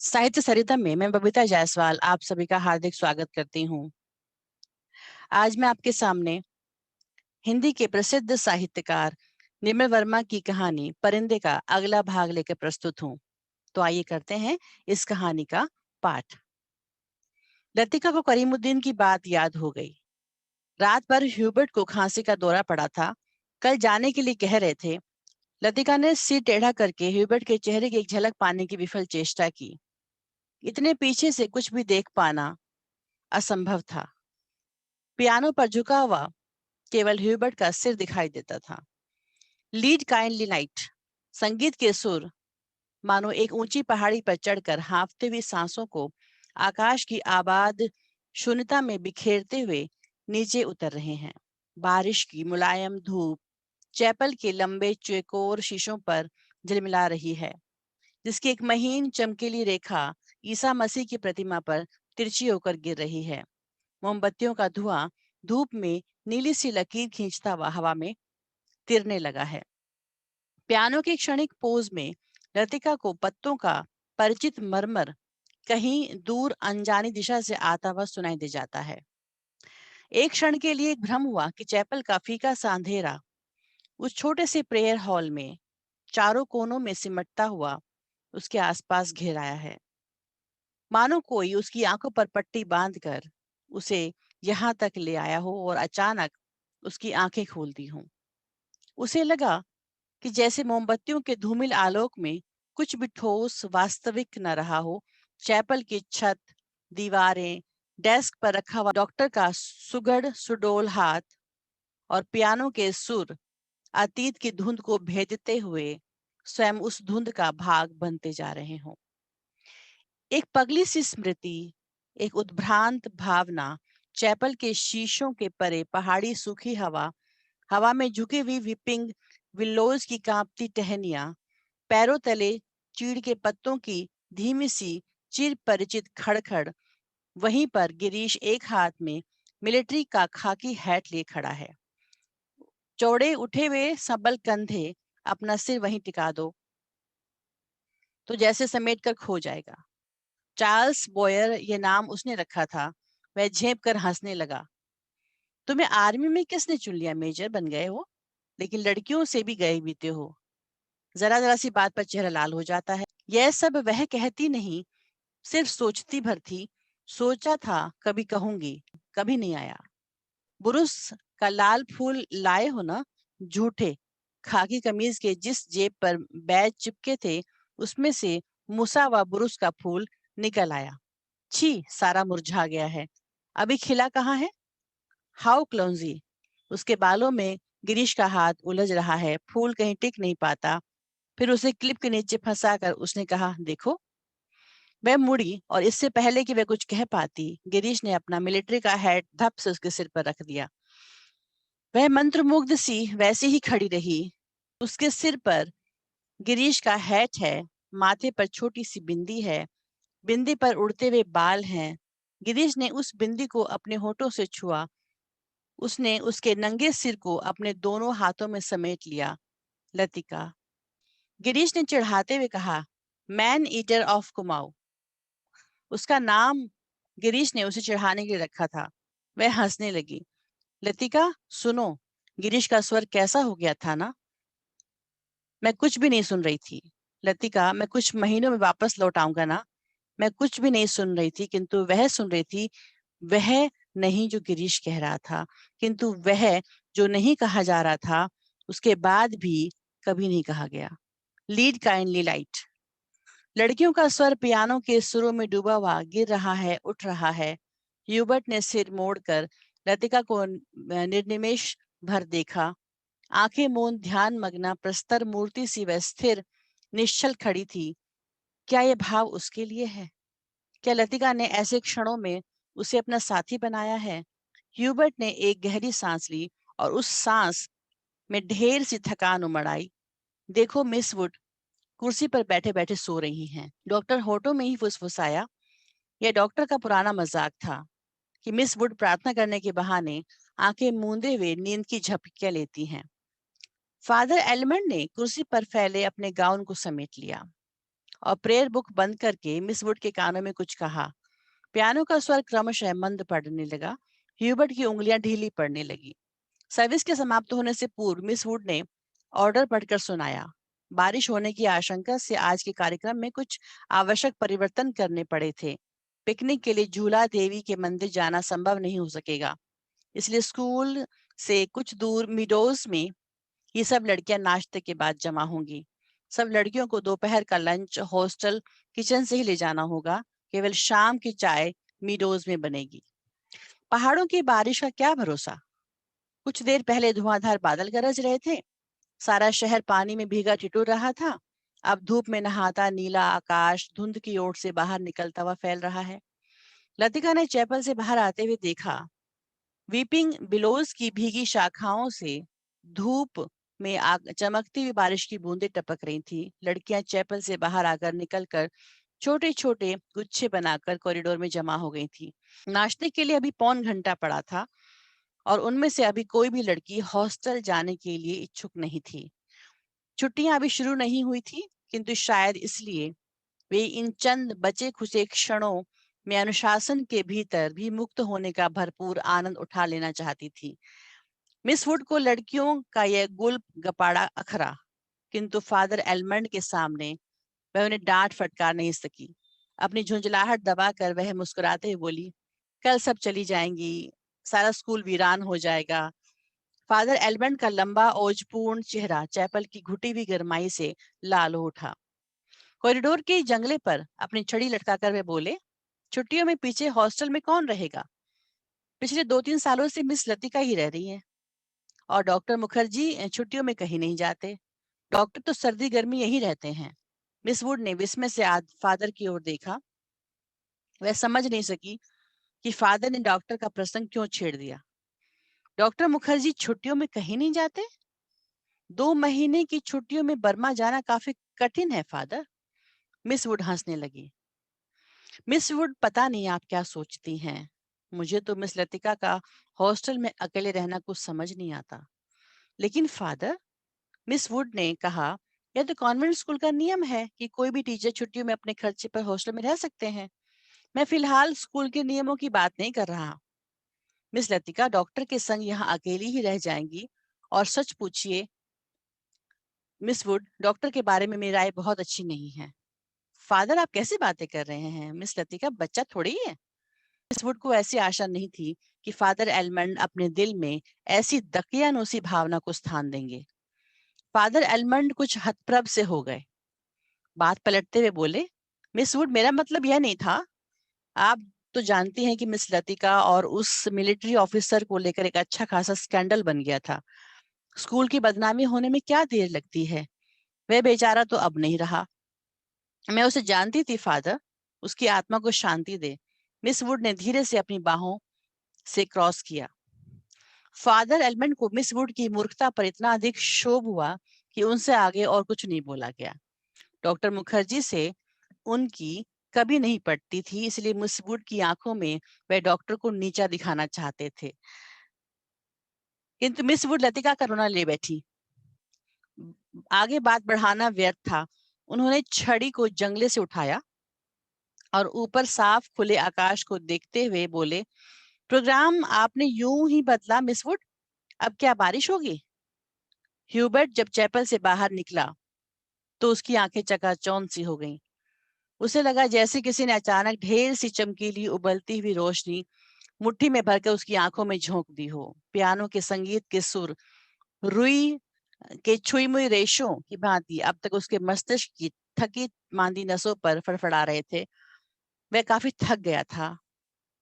साहित्य सरिता में मैं बबीता जायसवाल आप सभी का हार्दिक स्वागत करती हूँ। आज मैं आपके सामने हिंदी के प्रसिद्ध साहित्यकार निर्मल वर्मा की कहानी परिंदे का अगला भाग लेकर प्रस्तुत हूँ। तो आइए करते हैं इस कहानी का पाठ। लतिका को करीमुद्दीन की बात याद हो गई। रात भर ह्यूबर्ट को खांसी का दौरा पड़ा था। कल जाने के लिए कह रहे थे। लतिका ने सिर टेढ़ा करके ह्यूबर्ट के चेहरे की एक झलक पाने की विफल चेष्टा की। इतने पीछे से कुछ भी देख पाना असंभव था। पियानो पर झुका हुआ केवल ह्यूबर्ट का सिर दिखाई देता था। लीड काइंडली नाइट, संगीत के सुर मानो एक ऊंची पहाड़ी पर चढ़कर हाँफते हुई सांसों को आकाश की आबाद शून्यता में बिखेरते हुए नीचे उतर रहे हैं। बारिश की मुलायम धूप चैपल के लंबे चौकोर शीशों पर झिलमिला रही है, जिसकी एक महीन चमकीली रेखा ईसा मसीह की प्रतिमा पर तिरछी होकर गिर रही है। मोमबत्तियों का धुआं धूप में नीली सी लकीर खींचता हुआ हवा में तिरने लगा है। पियानो के क्षणिक पोज में लतिका को पत्तों का परिचित मरमर कहीं दूर अनजानी दिशा से आता हुआ सुनाई दे जाता है। एक क्षण के लिए एक भ्रम हुआ कि चैपल का फीका सा अंधेरा उस छोटे से प्रेयर हॉल में चारों कोनों में सिमटता हुआ उसके आसपास घेर आया है, मानो कोई उसकी आंखों पर पट्टी बांधकर उसे यहाँ तक ले आया हो और अचानक उसकी आंखें खोल दी हों। उसे लगा कि जैसे मोमबत्तियों के धूमिल आलोक में कुछ भी ठोस वास्तविक न रहा हो। चैपल की छत, दीवारें, डेस्क पर रखा हुआ डॉक्टर का सुगढ़ सुडोल हाथ और पियानो के सुर अतीत की धुंध को भेदते हुए स्वयं उस धुंध का भाग बनते जा रहे हों। एक पगली सी स्मृति, एक उद्भ्रांत भावना चैपल के शीशों के परे पहाड़ी सूखी हवा, हवा में झुकी हुई विपिंग विल्लोज की कांपती टहनियां, पैरों तले चीड़ के पत्तों की धीमी सी चिर परिचित खड़खड़। वहीं पर गिरीश एक हाथ में मिलिट्री का खाकी हैट लिए खड़ा है। चौड़े उठे हुए सबल कंधे, अपना सिर वहीं टिका दो तो जैसे समेट कर खो जाएगा। चार्ल्स बॉयर ये नाम उसने रखा था। वह झेप कर हंसने लगा। तुम्हें आर्मी में किसने चुन लिया? मेजर बन गए हो, लेकिन लड़कियों से भी गए बीते हो। जरा जरा सी बात पर चेहरा लाल हो जाता है। यह सब वह कहती नहीं, सिर्फ सोचती भर थी। सोचा था कभी कहूंगी, कभी नहीं आया। बुरुस का लाल फूल लाए हो ना? झूठे। खाकी कमीज के जिस जेब पर बैज चिपके थे उसमें से मुसा हुआ बुरुस का फूल निकल आया। छी, सारा मुरझा गया है। अभी खिला कहाँ है? हाउ क्लॉन्जी। उसके बालों में गिरीश का हाथ उलझ रहा है, फूल कहीं टिक नहीं पाता। फिर उसे क्लिप के नीचे फंसाकर उसने कहा, देखो। वह मुड़ी और इससे पहले कि वह कुछ कह पाती, गिरीश ने अपना मिलिट्री का हैट धप से उसके सिर पर रख दिया। वह मंत्रमुग्ध सी वैसे ही खड़ी रही। उसके सिर पर गिरीश का हैट है, माथे पर छोटी सी बिंदी है, बिंदी पर उड़ते हुए बाल हैं। गिरीश ने उस बिंदी को अपने होठों से छुआ। उसने उसके नंगे सिर को अपने दोनों हाथों में समेट लिया। लतिका। गिरीश ने चिढ़ाते हुए कहा, मैन ईटर ऑफ कुमाऊं। उसका नाम गिरीश ने उसे चिढ़ाने के लिए रखा था। वह हंसने लगी। लतिका, सुनो। गिरीश का स्वर कैसा हो गया था ना? मैं कुछ भी नहीं सुन रही थी। लतिका, मैं कुछ महीनों में वापस लौट आऊंगा ना? मैं कुछ भी नहीं सुन रही थी, किंतु वह सुन रही थी। वह नहीं जो गिरीश कह रहा था, किंतु वह जो नहीं कहा जा रहा था, उसके बाद भी कभी नहीं कहा गया। Lead kindly light. लड़कियों का स्वर पियानो के सुरों में डूबा हुआ गिर रहा है, उठ रहा है। ह्यूबर्ट ने सिर मोड़कर लतिका को निर्निमेष भर देखा। आंखें मूंद ध्यान मग्ना प्रस्तर मूर्ति सी वह स्थिर निश्चल खड़ी थी। क्या यह भाव उसके लिए है? क्या लतिका ने ऐसे क्षणों में उसे अपना साथी बनाया है? ह्यूबर्ट ने एक गहरी सांस ली और उस सांस में ढेर सी थकान उमड़ आई। देखो मिस वुड कुर्सी पर बैठे बैठे सो रही हैं। डॉक्टर होठों में ही फुसफुसाया। यह डॉक्टर का पुराना मजाक था कि मिस वुड प्रार्थना करने के बहाने आंखें मूंदे हुए नींद की झपकियां लेती हैं। फादर एलमंड ने कुर्सी पर फैले अपने गाउन को समेट लिया। और प्रेयर बुक बंद करके मिस वुड के कानों में कुछ कहा। पियानो का स्वर क्रमशः मंद पड़ने लगा। ह्यूबर्ट की उंगलियां ढीली पड़ने लगी। सर्विस के समाप्त होने से पूर्व मिस वुड ने ऑर्डर पढ़कर सुनाया। बारिश होने की आशंका से आज के कार्यक्रम में कुछ आवश्यक परिवर्तन करने पड़े थे। पिकनिक के लिए झूला देवी के मंदिर जाना संभव नहीं हो सकेगा, इसलिए स्कूल से कुछ दूर मिडोज में ये सब लड़कियां नाश्ते के बाद जमा होंगी। सब लड़कियों को दोपहर का लंच हॉस्टल किचन से ही ले जाना होगा। केवल शाम की चाय मीडोज में बनेगी। पहाड़ों की बारिश का क्या भरोसा। कुछ देर पहले धुआंधार बादल गरज रहे थे। सारा शहर पानी में भीगा ठिठुर रहा था। अब धूप में नहाता नीला आकाश धुंध की ओर से बाहर निकलता हुआ फैल रहा है। लतिका ने चैपल से बाहर आते हुए देखा। वीपिंग बिलोज की भीगी शाखाओं से धूप में आग चमकती हुई बारिश की बूंदें टपक रही थी। लड़कियां चैपल से बाहर आकर निकलकर छोटे छोटे गुच्छे बनाकर कॉरिडोर में जमा हो गई थी। नाश्ते के लिए अभी पौन घंटा पड़ा था और उनमें से अभी कोई भी लड़की हॉस्टल जाने के लिए इच्छुक नहीं थी। छुट्टियां अभी शुरू नहीं हुई थी, किंतु शायद इसलिए वे इन चंद बचे खुचे क्षणों में अनुशासन के भीतर भी मुक्त होने का भरपूर आनंद उठा लेना चाहती थी। मिस वुड को लड़कियों का यह गुल गपाड़ा अखरा, किंतु फादर एलमंड के सामने वह उन्हें डांट फटकार नहीं सकी। अपनी झुंझलाहट दबाकर वह मुस्कुराते हुए बोली, कल सब चली जाएंगी, सारा स्कूल वीरान हो जाएगा। फादर एलमंड का लंबा ओजपूर्ण चेहरा चैपल की घुटी हुई गरमाई से लाल हो उठा। कॉरिडोर के जंगले पर अपनी छड़ी लटकाकर वे बोले, छुट्टियों में पीछे हॉस्टल में कौन रहेगा। पिछले 2-3 सालों से मिस लतिका ही रह रही हैं और डॉक्टर मुखर्जी छुट्टियों में कहीं नहीं जाते। डॉक्टर तो सर्दी गर्मी यही रहते हैं। मिस वुड ने विस्मय से फादर की ओर देखा। वह समझ नहीं सकी कि फादर ने डॉक्टर का प्रसंग क्यों छेड़ दिया। डॉक्टर मुखर्जी छुट्टियों में कहीं नहीं जाते। 2 महीने की छुट्टियों में बर्मा जाना काफी कठिन है फादर। मिस वुड हंसने लगी। मिस वुड, पता नहीं आप क्या सोचती हैं। मुझे तो मिस लतिका का हॉस्टल में अकेले रहना कुछ समझ नहीं आता। लेकिन फादर, मिस वुड ने कहा, यह तो कॉन्वेंट स्कूल का नियम है कि कोई भी टीचर छुट्टियों में अपने खर्चे पर हॉस्टल में रह सकते हैं। मैं फिलहाल स्कूल के नियमों की बात नहीं कर रहा। मिस लतिका डॉक्टर के संग यहाँ अकेली ही रह जाएंगी। और सच पूछिए मिस वुड, डॉक्टर के बारे में मेरी राय बहुत अच्छी नहीं है। फादर, आप कैसी बातें कर रहे हैं। मिस लतिका बच्चा थोड़ी ही है। मिस वुड को ऐसी आशा नहीं थी कि फादर एलमंड अपने दिल में ऐसी दकियानूसी भावना को स्थान देंगे। फादर एलमंड कुछ हतप्रभ से हो गए। बात पलटते हुए बोले, मिस वुड, मेरा मतलब यह नहीं था। आप तो जानती हैं कि मिस लतिका और उस मिलिट्री ऑफिसर को लेकर एक अच्छा खासा स्कैंडल बन गया था। स्कूल की बदनामी होने में क्या देर लगती है। वह बेचारा तो अब नहीं रहा। मैं उसे जानती थी फादर। उसकी आत्मा को शांति दे। मिस वुड ने धीरे से अपनी बाहों से क्रॉस किया। फादर एलमंड को मिस वुड की मूर्खता पर इतना अधिक क्षोभ हुआ कि उनसे आगे और कुछ नहीं बोला गया। डॉक्टर मुखर्जी से उनकी कभी नहीं पटती थी, इसलिए मिस वुड की आंखों में वह डॉक्टर को नीचा दिखाना चाहते थे। किंतु मिस वुड लतिका का रोना ले बैठी। आगे बात बढ़ाना व्यर्थ था। उन्होंने छड़ी को जंगले से उठाया और ऊपर साफ खुले आकाश को देखते हुए बोले, प्रोग्राम आपने यूं ही बदला मिस वुड। अब क्या बारिश होगी। ह्यूबर्ट जब चैपल से बाहर निकला तो उसकी आंखें चकाचौंध सी हो गईं। उसे लगा जैसे किसी ने अचानक ढेर सी चमकीली उबलती हुई रोशनी मुट्ठी में भरकर उसकी आंखों में झोंक दी हो। पियानो के संगीत के सुर रुई के छुई मुई रेशों की भांति अब तक उसके मस्तिष्क की थकी मांदी नसों पर फड़फड़ा रहे थे। वह काफी थक गया था।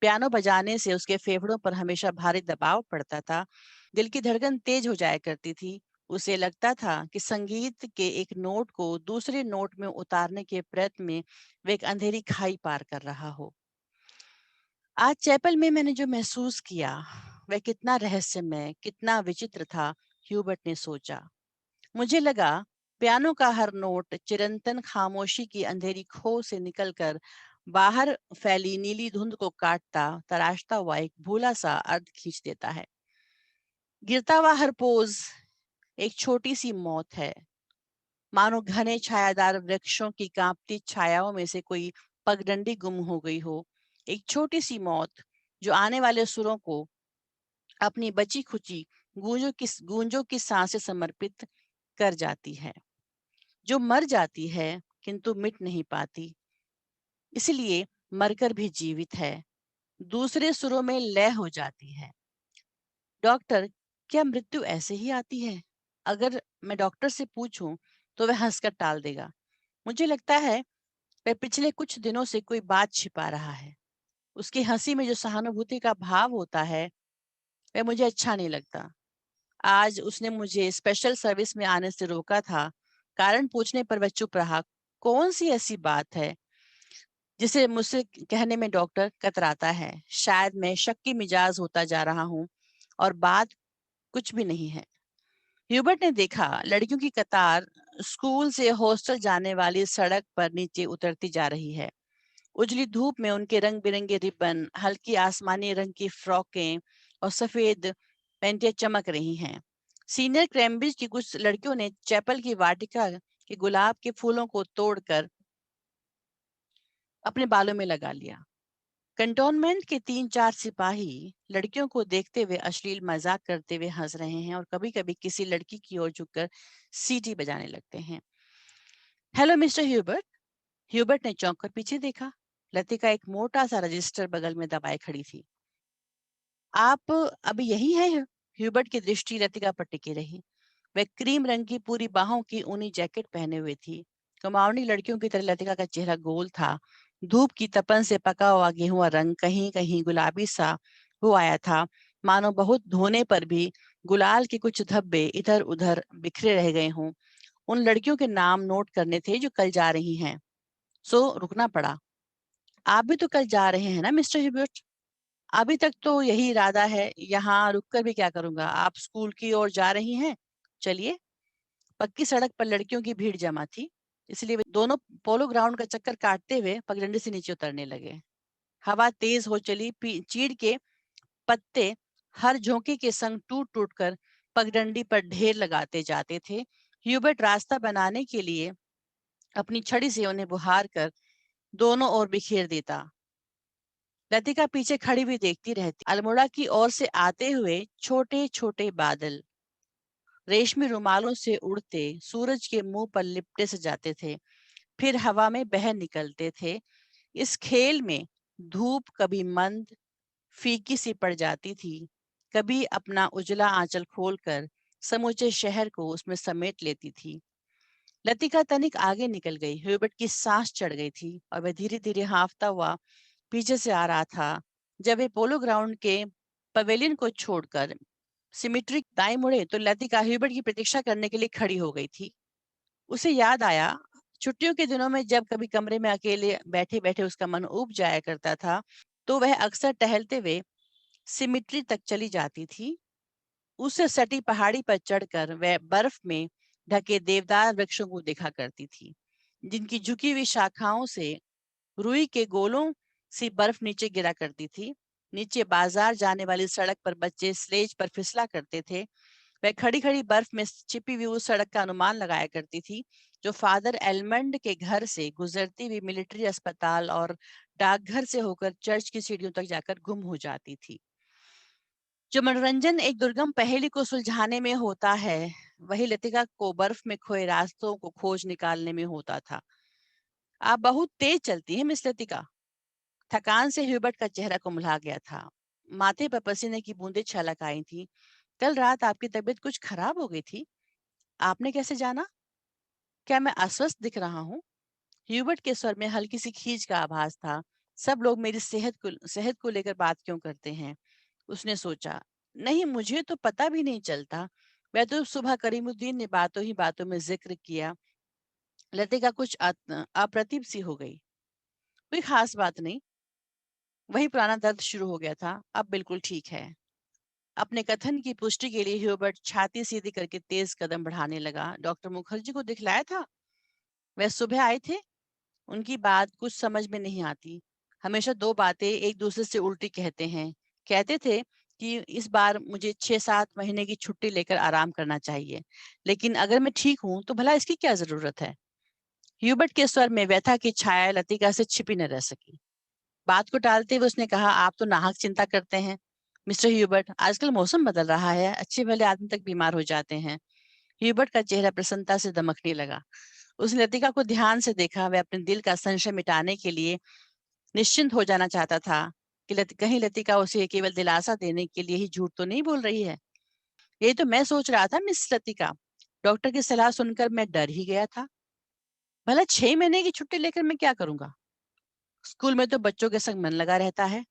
पियानो बजाने से उसके फेफड़ों पर हमेशा भारी दबाव पड़ता था। दिल की धड़कन तेज हो जाया करती थी। उसे लगता था कि संगीत के एक नोट को दूसरे नोट में उतारने के प्रयत्न में वह एक अंधेरी खाई पार कर रहा हो। आज चैपल में मैंने जो महसूस किया वह कितना रहस्यमय, कितना विचित्र था, ह्यूबर्ट ने सोचा। मुझे लगा पियानो का हर नोट चिरंतन खामोशी की अंधेरी खो से निकलकर बाहर फैली नीली धुंध को काटता तराशता हुआ एक भूला सा अर्थ खींच देता है। गिरता हुआ हर पोज एक छोटी सी मौत है। मानो घने छायादार वृक्षों की कांपती छायाओं में से कोई पगडंडी गुम हो गई हो। एक छोटी सी मौत जो आने वाले सुरों को अपनी बची खुची गूंजों की सांसें समर्पित कर जाती है, जो मर जाती है किंतु मिट नहीं पाती, इसलिए मरकर भी जीवित है, दूसरे सुरों में लय हो जाती है। डॉक्टर, क्या मृत्यु ऐसे ही आती है? अगर मैं डॉक्टर से पूछूं तो वह हंसकर टाल देगा। मुझे लगता है वह पिछले कुछ दिनों से कोई बात छिपा रहा है। उसकी हंसी में जो सहानुभूति का भाव होता है वह मुझे अच्छा नहीं लगता। आज उसने मुझे स्पेशल सर्विस में आने से रोका था। कारण पूछने पर वह चुप रहा। कौन सी ऐसी बात है जिसे मुझसे कहने में डॉक्टर कतराता है? शायद मैं शक्की मिजाज होता जा रहा हूँ और बात कुछ भी नहीं है। ह्यूबर्ट ने देखा लड़कियों की कतार स्कूल से हॉस्टल जाने वाली सड़क पर नीचे उतरती जा रही है। उजली धूप में उनके रंग बिरंगे रिबन, हल्की आसमानी रंग की फ्रॉकें और सफेद पैंटें चमक रही हैं। सीनियर कैम्ब्रिज की कुछ लड़कियों ने चैपल की वाटिका के गुलाब के फूलों को तोड़कर अपने बालों में लगा लिया। कंटोनमेंट के 3-4 सिपाही लड़कियों को देखते हुए अश्लील मजाक करते हुए हंस रहे हैं और कभी-कभी किसी लड़की की ओर झुककर सीटी बजाने लगते हैं। Hello mister Hubert. ह्यूबर्ट ने चौंक कर पीछे देखा। लतिका एक मोटा सा रजिस्टर बगल में दबाए खड़ी थी। आप अभी यही हैं? ह्यूबर्ट की दृष्टि लतिका पर टिकी रही। वह क्रीम रंग की पूरी बाहों की ऊनी जैकेट पहने हुए थी। कुमाऊनी लड़कियों की तरह लतिका का चेहरा गोल था। धूप की तपन से पका हुआ गेहुआ रंग कहीं कहीं गुलाबी सा हो आया था, मानो बहुत धोने पर भी गुलाल के कुछ धब्बे इधर उधर बिखरे रह गए हों। उन लड़कियों के नाम नोट करने थे जो कल जा रही हैं, सो रुकना पड़ा। आप भी तो कल जा रहे हैं ना मिस्टर हिब्बर्ट? अभी तक तो यही इरादा है, यहाँ रुककर भी क्या करूंगा? आप स्कूल की ओर जा रही हैं? चलिए। पक्की सड़क पर लड़कियों की भीड़ जमा थी, इसलिए वे दोनों पोलो ग्राउंड का चक्कर काटते हुए पगडंडी से नीचे उतरने लगे। हवा तेज हो चली। चीड़ के पत्ते हर झोंके के संग टूट टूट कर पगडंडी पर ढेर लगाते जाते थे। ह्यूबर्ट रास्ता बनाने के लिए अपनी छड़ी से उन्हें बुहार कर दोनों ओर बिखेर देता। लतिका पीछे खड़ी हुई देखती रहती। अल्मोड़ा की ओर से आते हुए छोटे छोटे बादल रेशमी रुमालों से उड़ते सूरज के मुंह पर लिपटे से जाते थे, फिर हवा में बह निकलते थे। इस खेल में धूप कभी मंद फीकी सी पड़ जाती थी, कभी अपना उजला आंचल खोलकर समूचे शहर को उसमें समेट लेती थी। लतिका तनिक आगे निकल गई। ह्यूबर्ट की सांस चढ़ गई थी और वह धीरे धीरे हांफता हुआ पीछे से आ रहा था। जब वे पोलो ग्राउंड के पवेलियन को छोड़कर सिमेट्री दाएं मुड़े तो लतिका ह्यूबर्ट की प्रतीक्षा करने के लिए खड़ी हो गई थी। उसे याद आया, छुट्टियों के दिनों में जब कभी कमरे में अकेले बैठे बैठे उसका मन ऊब जाया करता था, तो वह अक्सर टहलते हुए सिमिट्री तक चली जाती थी। उससे सटी पहाड़ी पर चढ़कर वह बर्फ में ढके देवदार वृक्षों को देखा करती थी, जिनकी झुकी हुई शाखाओं से रुई के गोलों सी बर्फ नीचे गिरा करती थी। नीचे बाजार जाने वाली सड़क पर बच्चे स्लेज पर फिसला करते थे। वह खड़ी खड़ी बर्फ में छिपी हुई उस सड़क का अनुमान लगाया करती थी जो फादर एलमंड के घर से गुजरती हुई मिलिट्री अस्पताल और डाकघर से होकर चर्च की सीढ़ियों तक जाकर गुम हो जाती थी। जो मनोरंजन एक दुर्गम पहेली को सुलझाने में होता है, वही लतिका को बर्फ में खोए रास्तों को खोज निकालने में होता था। आप बहुत तेज चलती हैं मिस लतिका। थकान से ह्यूबर्ट का चेहरा कुम्हला गया था। माथे पर पसीने की बूंदें छलक आई थी। कल रात आपकी तबीयत कुछ खराब हो गई थी। आपने कैसे जाना? क्या मैं अस्वस्थ दिख रहा हूँ? ह्यूबर्ट के स्वर में हल्की सी खींच का आभास था। सब लोग मेरी सेहत को लेकर बात क्यों करते हैं? उसने सोचा। नहीं, मुझे तो पता भी नहीं चलता। वह तो सुबह करीमुद्दीन ने बातों ही बातों में जिक्र किया। लतिका कुछ अप्रतिभ सी हो गई। कोई खास बात नहीं। वही पुराना दर्द शुरू हो गया था। अब बिल्कुल ठीक है। अपने कथन की पुष्टि के लिए ह्यूबर्ट छाती सीधी करके तेज कदम बढ़ाने लगा। डॉक्टर मुखर्जी को दिखलाया था? वह सुबह आए थे? उनकी बात कुछ समझ में नहीं आती। हमेशा दो बातें एक दूसरे से उल्टी कहते हैं। कहते थे कि इस बार मुझे 6-7 महीने की छुट्टी लेकर आराम करना चाहिए। लेकिन अगर मैं ठीक हूँ, तो भला इसकी क्या ज़रूरत है? ह्यूबर्ट के स्वर में व्यथा की छाया लतिका से छिपी न रह सकी। बात को टालते हुए उसने कहा, आप तो नाहक चिंता करते हैं। मिस्टर ह्यूबर्ट, आजकल मौसम बदल रहा है, अच्छे भले आदमी तक बीमार हो जाते हैं। ह्यूबर्ट का चेहरा प्रसन्नता से दमकने लगा। उसने लतिका को ध्यान से देखा। वह अपने दिल का संशय मिटाने के लिए निश्चिंत हो जाना चाहता था कि कहीं लतिका उसे केवल दिलासा देने के लिए ही झूठ तो नहीं बोल रही है। यही तो मैं सोच रहा था मिस लतिका। डॉक्टर की सलाह सुनकर मैं डर ही गया था। भला 6 महीने की छुट्टी लेकर मैं क्या करूंगा? स्कूल में तो बच्चों के संग मन लगा रहता है।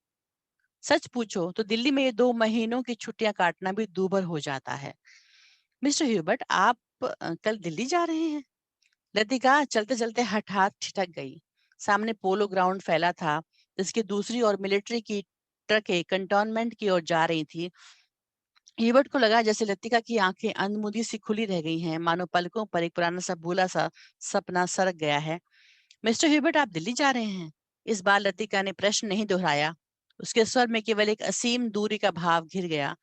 सच पूछो तो दिल्ली में ये 2 महीनों की छुट्टियां काटना भी दूभर हो जाता है। मिस्टर ह्यूबर्ट, आप कल दिल्ली जा रहे हैं? लतिका चलते चलते हठात ठिठक गई। सामने पोलो ग्राउंड फैला था, जिसकी दूसरी ओर मिलिट्री की ट्रकें कंटोनमेंट की ओर जा रही थी। ह्यूबर्ट को लगा जैसे लतिका की आंखें अंधमुंदी सी खुली रह गई हैं, मानो पलकों पर एक पुराना सा भूला सा सपना सरक गया है। मिस्टर ह्यूबर्ट, आप दिल्ली जा रहे हैं? इस बार लतिका ने प्रश्न नहीं दोहराया। उसके स्वर में केवल एक असीम दूरी का भाव घिर गया।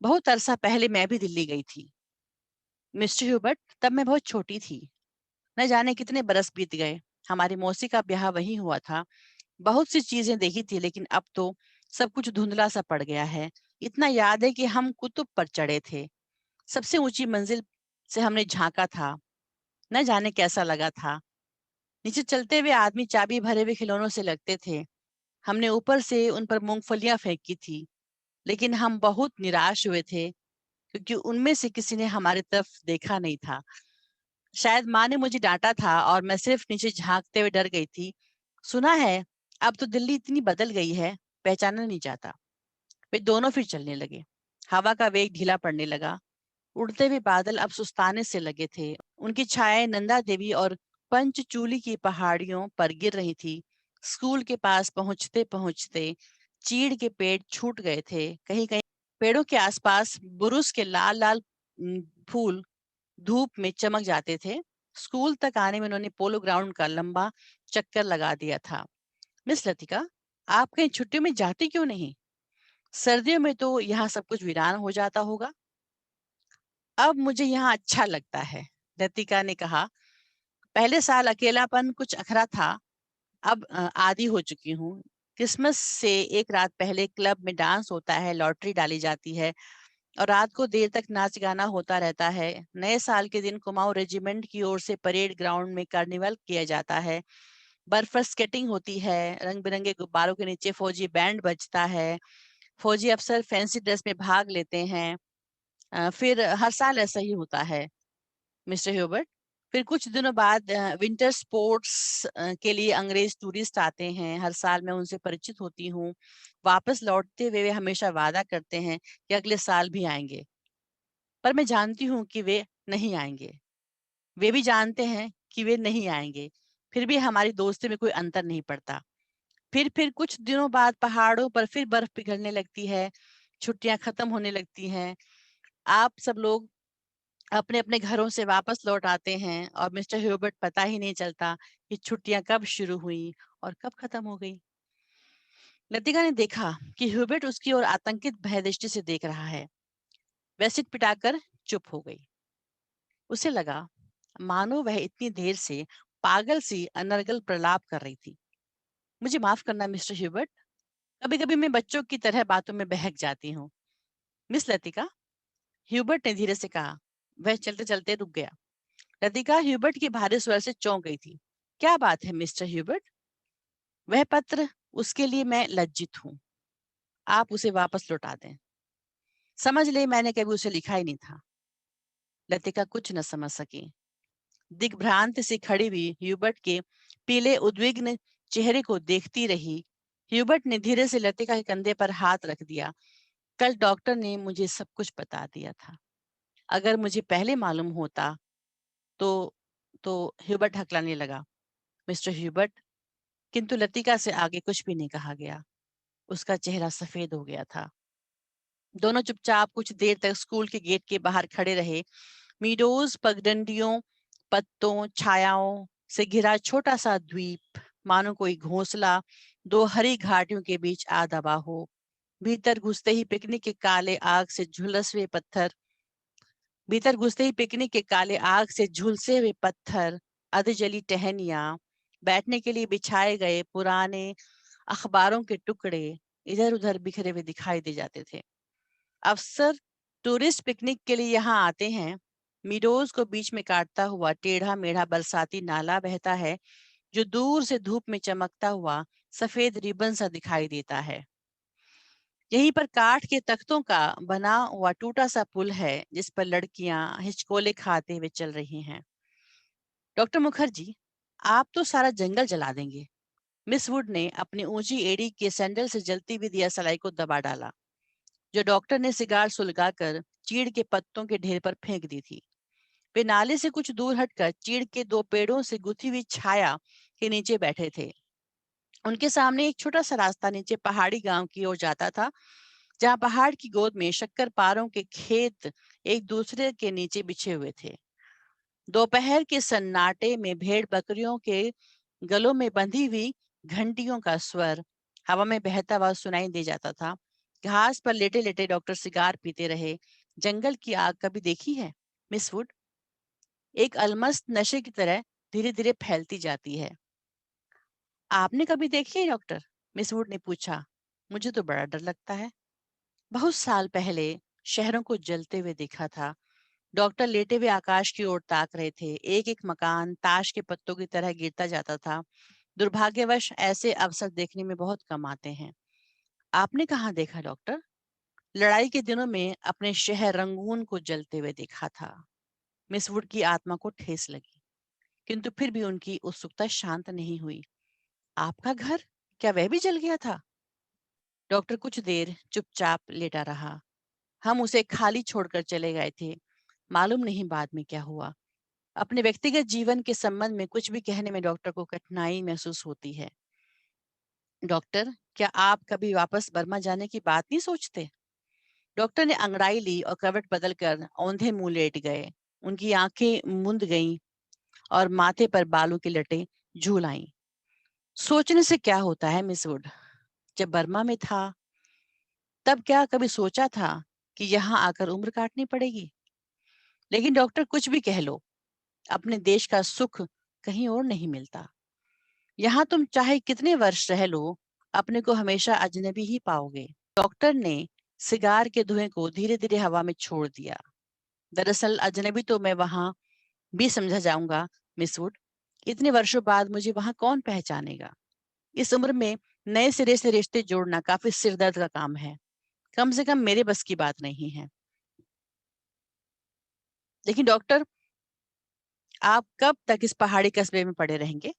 बहुत अरसा पहले मैं भी दिल्ली गई थी मिस्टर ह्यूबर्ट, तब मैं बहुत छोटी थी। न जाने कितने बरस बीत गए। हमारी मौसी का ब्याह वहीं हुआ था। बहुत सी चीजें देखी थी, लेकिन अब तो सब कुछ धुंधला सा पड़ गया है। इतना याद है कि हम कुतुब पर चढ़े थे। सबसे ऊंची मंजिल से हमने झांका था। न जाने कैसा लगा था। नीचे चलते हुए आदमी चाबी भरे हुए खिलौनों से लगते थे। हमने ऊपर से उन पर मूंगफलियां फेंकी थी, लेकिन हम बहुत निराश हुए थे क्योंकि उनमें से किसी ने हमारी तरफ देखा नहीं था। शायद माँ ने मुझे डांटा था और मैं सिर्फ नीचे झांकते हुए डर गई थी। सुना है अब तो दिल्ली इतनी बदल गई है, पहचाना नहीं जाता। वे दोनों फिर चलने लगे। हवा का वेग ढीला पड़ने लगा। उड़ते हुए बादल अब सुस्ताने से लगे थे। उनकी छायाएं नंदा देवी और पंचचूली की पहाड़ियों पर गिर रही थी। स्कूल के पास पहुंचते पहुंचते चीड़ के पेड़ छूट गए थे। कहीं कहीं पेड़ों के आसपास बुरुस के लाल लाल फूल धूप में चमक जाते थे। स्कूल तक आने में उन्होंने पोलो ग्राउंड का लंबा चक्कर लगा दिया था। मिस लतिका, आप कहीं छुट्टियों में जाती क्यों नहीं? सर्दियों में तो यहाँ सब कुछ वीरान हो जाता होगा। अब मुझे यहाँ अच्छा लगता है, लतिका ने कहा। पहले साल अकेलापन कुछ अखरा था, अब आदी हो चुकी हूँ। क्रिसमस से एक रात पहले क्लब में डांस होता है, लॉटरी डाली जाती है और रात को देर तक नाच गाना होता रहता है। नए साल के दिन कुमाऊं रेजिमेंट की ओर से परेड ग्राउंड में कार्निवल किया जाता है। बर्फ पर स्केटिंग होती है, रंग बिरंगे गुब्बारों के नीचे फौजी बैंड बजता है। फौजी अफसर फैंसी ड्रेस में भाग लेते हैं। फिर हर साल ऐसा ही होता है मिस्टर ह्यूबर्ट। फिर कुछ दिनों बाद विंटर स्पोर्ट्स के लिए अंग्रेज टूरिस्ट आते हैं। हर साल मैं उनसे परिचित होती हूँ। वापस लौटते हुए वे हमेशा वादा करते हैं कि अगले साल भी आएंगे, पर मैं जानती हूँ कि वे नहीं आएंगे। वे भी जानते हैं कि वे नहीं आएंगे। फिर भी हमारी दोस्ती में कोई अंतर नहीं पड़ता। फिर कुछ दिनों बाद पहाड़ों पर फिर बर्फ पिघलने लगती है। छुट्टियां खत्म होने लगती हैं। आप सब लोग अपने अपने घरों से वापस लौट आते हैं और मिस्टर ह्यूबर्ट पता ही नहीं चलता कि छुट्टियां कब शुरू हुई और कब खत्म हो गई। लतिका ने देखा कि ह्यूबर्ट उसकी ओर आतंकित भय दृष्टि से देख रहा है। वह सिर पिटाकर चुप हो गई। उसे लगा मानो वह इतनी देर से पागल सी अनर्गल प्रलाप कर रही थी। मुझे माफ करना मिस्टर ह्यूबर्ट, कभी कभी मैं बच्चों की तरह बातों में बहक जाती हूँ। मिस लतिका, ह्यूबर्ट ने धीरे से कहा। वह चलते चलते रुक गया। लतिका ह्यूबर्ट की भारी स्वर से चौंक गई थी। क्या बात है मिस्टर ह्यूबर्ट? वह पत्र, उसके लिए मैं लज्जित हूँ। आप उसे वापस लौटा दें। समझ ले मैंने कभी उसे लिखा ही नहीं था। लतिका कुछ न समझ सकी। दिग्भ्रांत सी खड़ी हुई ह्यूबर्ट के पीले उद्विग्न चेहरे को देखती रही। ह्यूबर्ट ने धीरे से लतिका के कंधे पर हाथ रख दिया। कल डॉक्टर ने मुझे सब कुछ बता दिया था। अगर मुझे पहले मालूम होता तो ह्यूबर्ट हकलाने लगा। मिस्टर ह्यूबर्ट, किंतु लतिका से आगे कुछ भी नहीं कहा गया। उसका चेहरा सफेद हो गया था। दोनों चुपचाप कुछ देर तक स्कूल के गेट के बाहर खड़े रहे। मीडोज पगडंडियों, पत्तों, छायाओं से घिरा छोटा सा द्वीप, मानो कोई घोंसला दो हरी घाटियों के बीच आ दबा हो। भीतर घुसते ही पिकनिक के काले आग से झुलस हुए पत्थर भीतर घुसते ही पिकनिक के काले आग से झुलसे हुए पत्थर, अध जली टहनियां, बैठने के लिए बिछाए गए पुराने अखबारों के टुकड़े इधर उधर बिखरे हुए दिखाई दे जाते थे। अफसर टूरिस्ट पिकनिक के लिए यहाँ आते हैं। मीडोज को बीच में काटता हुआ टेढ़ा मेढ़ा बरसाती नाला बहता है, जो दूर से धूप में चमकता हुआ सफेद रिबन सा दिखाई देता है। यहीं पर काठ के तख्तों का बना हुआ टूटा सा पुल है, जिस पर लड़कियां हिचकोले खाते हुए चल रही हैं। डॉक्टर मुखर्जी, आप तो सारा जंगल जला देंगे। मिस वुड ने अपनी ऊंची एड़ी के सैंडल से जलती हुई दिया सलाई को दबा डाला, जो डॉक्टर ने सिगार सुलगाकर चीड़ के पत्तों के ढेर पर फेंक दी थी। वे नाले से कुछ दूर हटकर चीड़ के दो पेड़ों से गुथी हुई छाया के नीचे बैठे थे। उनके सामने एक छोटा सा रास्ता नीचे पहाड़ी गांव की ओर जाता था, जहां पहाड़ की गोद में शक्कर पारों के खेत एक दूसरे के नीचे बिछे हुए थे। दोपहर के सन्नाटे में भेड़ बकरियों के गलों में बंधी हुई घंटियों का स्वर हवा में बहता हुआ सुनाई दे जाता था। घास पर लेटे लेटे डॉक्टर सिगार पीते रहे। जंगल की आग कभी देखी है, मिस वुड? एक अलमस्त नशे की तरह धीरे धीरे फैलती जाती है। आपने कभी देखी है डॉक्टर? मिस वुड ने पूछा। मुझे तो बड़ा डर लगता है। बहुत साल पहले शहरों को जलते हुए देखा था। डॉक्टर लेटे हुए आकाश की ओर ताक रहे थे। एक एक मकान ताश के पत्तों की तरह गिरता जाता था। दुर्भाग्यवश ऐसे अवसर देखने में बहुत कम आते हैं। आपने कहाँ देखा डॉक्टर? लड़ाई के दिनों में अपने शहर रंगून को जलते हुए देखा था। मिस वुड की आत्मा को ठेस लगी, किंतु फिर भी उनकी उत्सुकता शांत नहीं हुई। आपका घर, क्या वह भी जल गया था? डॉक्टर कुछ देर चुपचाप लेटा रहा। हम उसे खाली छोड़कर चले गए थे। मालूम नहीं बाद में क्या हुआ। अपने व्यक्तिगत जीवन के संबंध में कुछ भी कहने में डॉक्टर को कठिनाई महसूस होती है। डॉक्टर, क्या आप कभी वापस बर्मा जाने की बात नहीं सोचते? डॉक्टर ने अंगड़ाई ली और करवट बदलकर औंधे मुंह लेट गए। उनकी आंखें मुंद गईं और माथे पर बालों की लटें झूल आईं। सोचने से क्या होता है मिस वुड? जब बर्मा में था, तब क्या कभी सोचा था कि यहाँ आकर उम्र काटनी पड़ेगी? लेकिन डॉक्टर, कुछ भी कह लो, अपने देश का सुख कहीं और नहीं मिलता। यहाँ तुम चाहे कितने वर्ष रह लो, अपने को हमेशा अजनबी ही पाओगे। डॉक्टर ने सिगार के धुएं को धीरे धीरे हवा में छोड़ दिया। दरअसल अजनबी तो मैं वहां भी समझा जाऊंगा, मिस वुड। इतने वर्षों बाद मुझे वहां कौन पहचानेगा? इस उम्र में नए सिरे से रिश्ते जोड़ना काफी सिरदर्द का काम है। कम से कम मेरे बस की बात नहीं है। लेकिन डॉक्टर, आप कब तक इस पहाड़ी कस्बे में पड़े रहेंगे?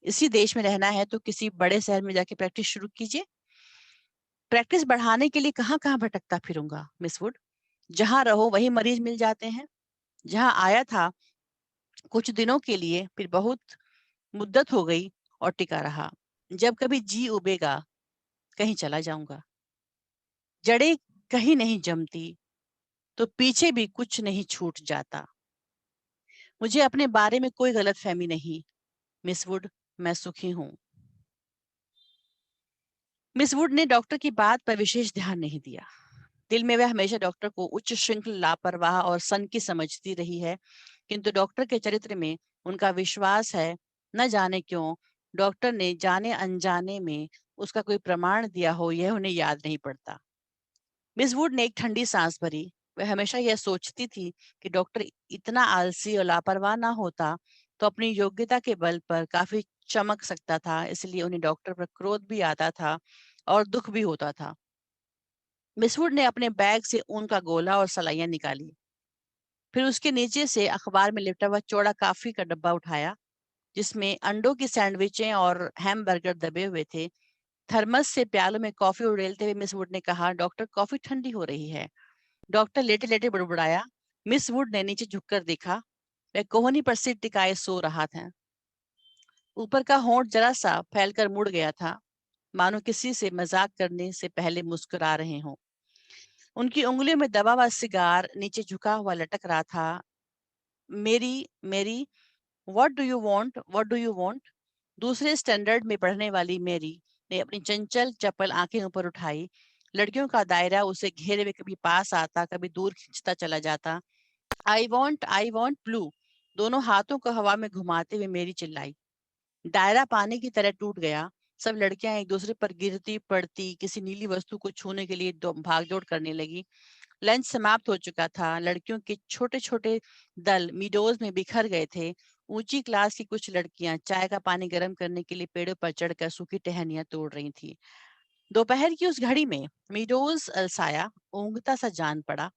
इसी देश में रहना है तो किसी बड़े शहर में जाके प्रैक्टिस शुरू कीजिए। प्रैक्टिस बढ़ाने के लिए कहाँ कहाँ भटकता फिरूंगा, मिस वुड? जहां रहो वही मरीज मिल जाते हैं। जहां आया था कुछ दिनों के लिए, फिर बहुत मुद्दत हो गई और टिका रहा। जब कभी जी उबेगा, कहीं चला जाऊंगा। जड़ें कहीं नहीं जमती तो पीछे भी कुछ नहीं छूट जाता। मुझे अपने बारे में कोई गलतफहमी नहीं, मिस वुड। मैं सुखी हूँ। मिस वुड ने डॉक्टर की बात पर विशेष ध्यान नहीं दिया। दिल में वह हमेशा डॉक्टर को उच्च श्रृंखल, लापरवाह और सन की समझती रही है, किंतु डॉक्टर के चरित्र में उनका विश्वास है। न जाने क्यों डॉक्टर ने जाने अनजाने में उसका कोई प्रमाण दिया हो, यह उन्हें याद नहीं पड़ता। मिस वुड ने एक ठंडी सांस भरी। वह हमेशा यह सोचती थी कि डॉक्टर इतना आलसी और लापरवाह ना होता तो अपनी योग्यता के बल पर काफी चमक सकता था। इसलिए उन्हें डॉक्टर पर क्रोध भी आता था और दुख भी होता था। मिस वुड ने अपने बैग से ऊन का गोला और सलाइयां निकाली। फिर उसके नीचे से अखबार में लिपटा हुआ चौड़ा कॉफी का डब्बा उठाया, जिसमें अंडों की सैंडविचें और हैमबर्गर दबे हुए थे। थर्मस से प्यालों में कॉफी उड़ेलते हुए मिस वुड ने कहा, डॉक्टर, कॉफी ठंडी हो रही है। डॉक्टर लेटे लेटे बुड़बुड़ाया। मिस वुड ने नीचे झुककर देखा। वह कोहनी पर सिर टिकाए सो रहा था। ऊपर का होंठ जरा सा फैलकर मुड़ गया था, मानो किसी से मजाक करने से पहले मुस्कुरा रहे हों। उनकी उंगलियों में दबा हुआ सिगार नीचे झुका हुआ लटक रहा था। मेरी मेरी व्हाट डू यू वांट? दूसरे स्टैंडर्ड में पढ़ने वाली मेरी ने अपनी चंचल चपल आंखें ऊपर उठाई। लड़कियों का दायरा उसे घेरे हुए कभी पास आता, कभी दूर खींचता चला जाता। आई वॉन्ट ब्लू, दोनों हाथों को हवा में घुमाते हुए मेरी चिल्लाई। दायरा पानी की तरह टूट गया। सब लड़कियां एक दूसरे पर गिरती पड़ती किसी नीली वस्तु को छूने के लिए भागदौड़ करने लगी। लंच समाप्त हो चुका था। लड़कियों के छोटे छोटे दल मीडोज में बिखर गए थे। ऊंची क्लास की कुछ लड़कियां चाय का पानी गर्म करने के लिए पेड़ों पर चढ़कर सूखी टहनियां तोड़ रही थी। दोपहर की उस घड़ी में मीडोज अलसाया, ऊँघता सा जान पड़ा।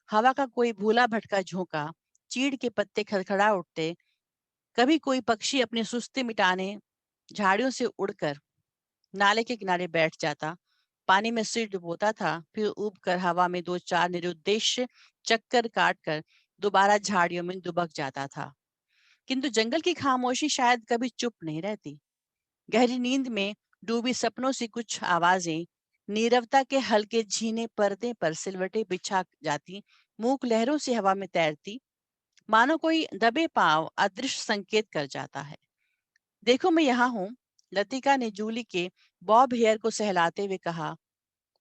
हवा का कोई भूला भटका झोंका, चीड़ के पत्ते खड़खड़ा उठते, कभी कोई पक्षी अपनी सुस्ती मिटाने झाड़ियों से उड़कर नाले के किनारे बैठ जाता, पानी में सिर डुबोता था, फिर ऊब कर हवा में दो चार निरुद्देश्य चक्कर काट कर दोबारा झाड़ियों में दुबक जाता था। किंतु जंगल की खामोशी शायद कभी चुप नहीं रहती। गहरी नींद में डूबी सपनों से कुछ आवाजें नीरवता के हल्के झीने पर्दे पर सिलवटें बिछा जाती, मूक लहरों से हवा में तैरती, मानो कोई दबे पांव अदृश्य संकेत कर जाता है। देखो मैं यहाँ हूँ, लतिका ने जूली के बॉब हेयर को सहलाते हुए कहा।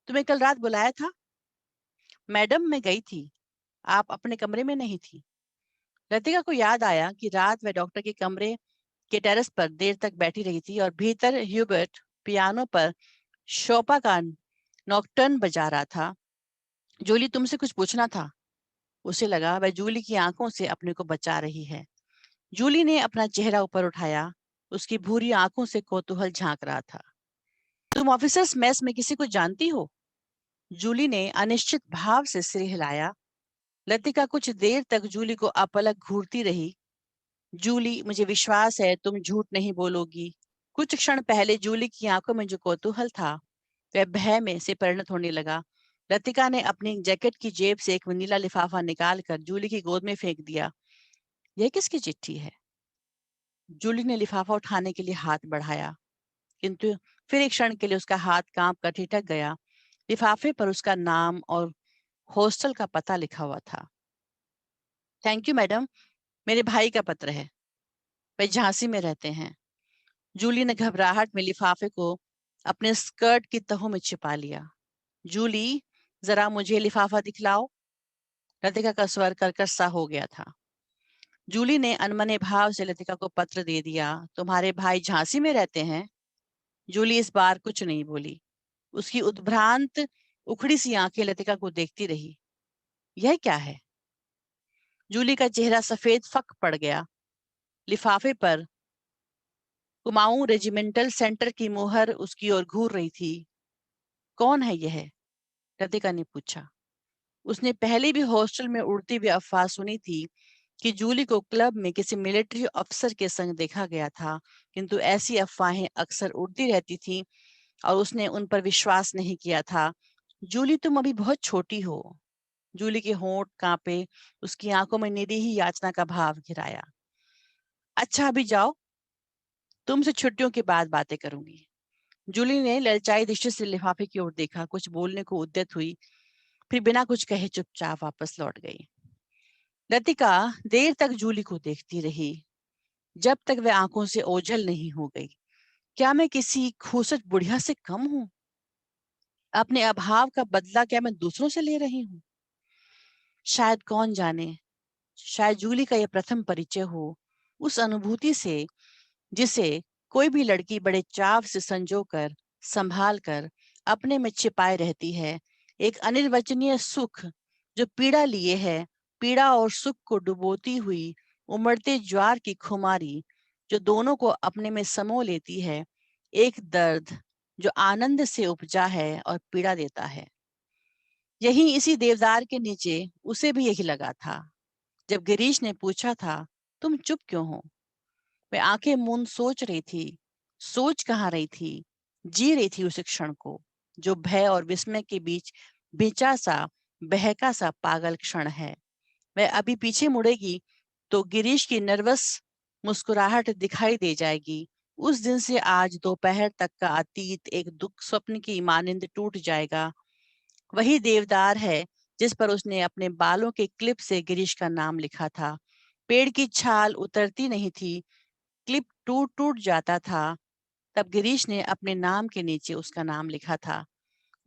तुम्हें कल रात बुलाया था? मैडम मैं गई थी, आप अपने कमरे में नहीं थी। लतिका को याद आया कि रात वह डॉक्टर के कमरे के टेरेस पर देर तक बैठी रही थी और भीतर ह्यूबर्ट पियानो पर शोपा का नॉक्टर्न बजा रहा था। जूली तुमसे कुछ पूछना था। उसे लगा वह जूली की आंखों से अपने को बचा रही है। जूली ने अपना चेहरा ऊपर उठाया। उसकी भूरी आंखों से कौतूहल झांक रहा था। तुम ऑफिसर्स मेस में किसी को जानती हो? जूली ने अनिश्चित भाव से सिर हिलाया। लतिका कुछ देर तक जूली को अपलक घूरती रही। जूली मुझे विश्वास है तुम झूठ नहीं बोलोगी। कुछ क्षण पहले जूली की आंखों में जो कौतूहल था वह भय में से परिणत होने लगा। लतिका ने अपनी जैकेट की जेब से एक नीला लिफाफा निकालकर जूली की गोद में फेंक दिया। यह किसकी चिट्ठी है? जूली ने लिफाफा उठाने के लिए हाथ बढ़ाया, किंतु फिर एक क्षण के लिए उसका हाथ कांप कर ठिठक गया। लिफाफे पर उसका नाम और हॉस्टल का पता लिखा हुआ था। थैंक यू मैडम, मेरे भाई का पत्र है, वे झांसी में रहते हैं। जूली ने घबराहट में लिफाफे को अपने स्कर्ट की तहों में छिपा लिया। जूली, जरा मुझे लिफाफा दिखलाओ। लतिका का स्वर कर्कश सा हो गया था। जूली ने अनमने भाव से लतिका को पत्र दे दिया। तुम्हारे भाई झांसी में रहते हैं? जूली इस बार कुछ नहीं बोली। उसकी उद्भ्रांत उखड़ी सी आंखें लतिका को देखती रही। यह क्या है? जूली का चेहरा सफेद फक पड़ गया। लिफाफे पर कुमाऊं रेजिमेंटल सेंटर की मुहर उसकी ओर घूर रही थी। कौन है यह? लतिका ने पूछा। उसने पहले भी हॉस्टल में उड़ती हुई अफवाह सुनी थी कि जूली को क्लब में किसी मिलिट्री अफसर के संग देखा गया था, किंतु ऐसी अफवाहें अक्सर उड़ती रहती थीं और उसने उन पर विश्वास नहीं किया था। जूली तुम अभी बहुत छोटी हो। जूली के होंठ कांपे, उसकी आंखों में निरी ही याचना का भाव घिराया। अच्छा अभी जाओ, तुमसे छुट्टियों के बाद बातें करूंगी। जूली ने ललचाई दृष्टि से लिफाफे की ओर देखा, कुछ बोलने को उद्यत हुई, फिर बिना कुछ कहे चुपचाप वापस लौट गई। लतिका देर तक जूली को देखती रही, जब तक वह आंखों से ओझल नहीं हो गई। क्या मैं किसी खूसट बुढ़िया से कम हूं? अपने अभाव का बदला क्या मैं दूसरों से ले रही हूँ? शायद कौन जाने, शायद जूली का यह प्रथम परिचय हो उस अनुभूति से जिसे कोई भी लड़की बड़े चाव से संजो कर संभाल कर अपने में छिपाए रहती है। एक अनिर्वचनीय सुख जो पीड़ा लिए है, पीड़ा और सुख को डुबोती हुई उमड़ते ज्वार की खुमारी जो दोनों को अपने में समो लेती है। एक दर्द जो आनंद से उपजा है और पीड़ा देता है। यही इसी देवदार के नीचे उसे भी यही लगा था। जब गिरीश ने पूछा था, तुम चुप क्यों हो? मैं आंखें मूंद सोच रही थी। सोच कहाँ रही थी, जी रही थी उस क्षण को जो भय और विस्मय के बीच बेचा सा बहका सा पागल क्षण है। वह अभी पीछे मुड़ेगी तो गिरीश की नर्वस मुस्कुराहट दिखाई दे जाएगी। उस दिन से आज दोपहर तक का अतीत एक दुख स्वप्न की मानिंद टूट जाएगा। वही देवदार है जिस पर उसने अपने बालों के क्लिप से गिरीश का नाम लिखा था। पेड़ की छाल उतरती नहीं थी, क्लिप टूट टूट जाता था, तब गिरीश ने अपने नाम के नीचे उसका नाम लिखा था।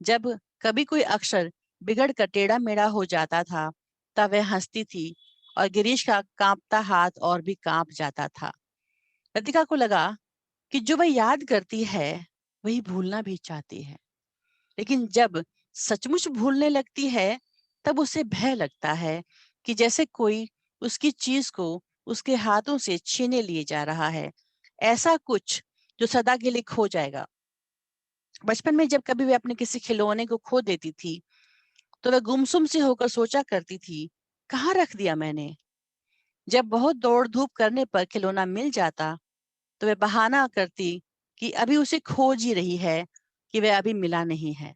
जब कभी कोई अक्षर बिगड़ कर टेढ़ा मेढ़ा हो जाता था, तब वह हंसती थी और गिरीश का कांपता हाथ और भी कांप जाता था। लतिका को लगा कि जो वह याद करती है वही भूलना भी चाहती है, लेकिन जब सचमुच भूलने लगती है तब उसे भय लगता है कि जैसे कोई उसकी चीज को उसके हाथों से छीने लिए जा रहा है, ऐसा कुछ जो सदा के लिए खो जाएगा। बचपन में जब कभी वे अपने किसी खिलौने को खो देती थी तो वह गुमसुम सी होकर सोचा करती थी, कहाँ रख दिया मैंने। जब बहुत दौड़ धूप करने पर खिलौना मिल जाता तो वह बहाना करती कि अभी उसे खोज ही रही है, कि वह अभी मिला नहीं है।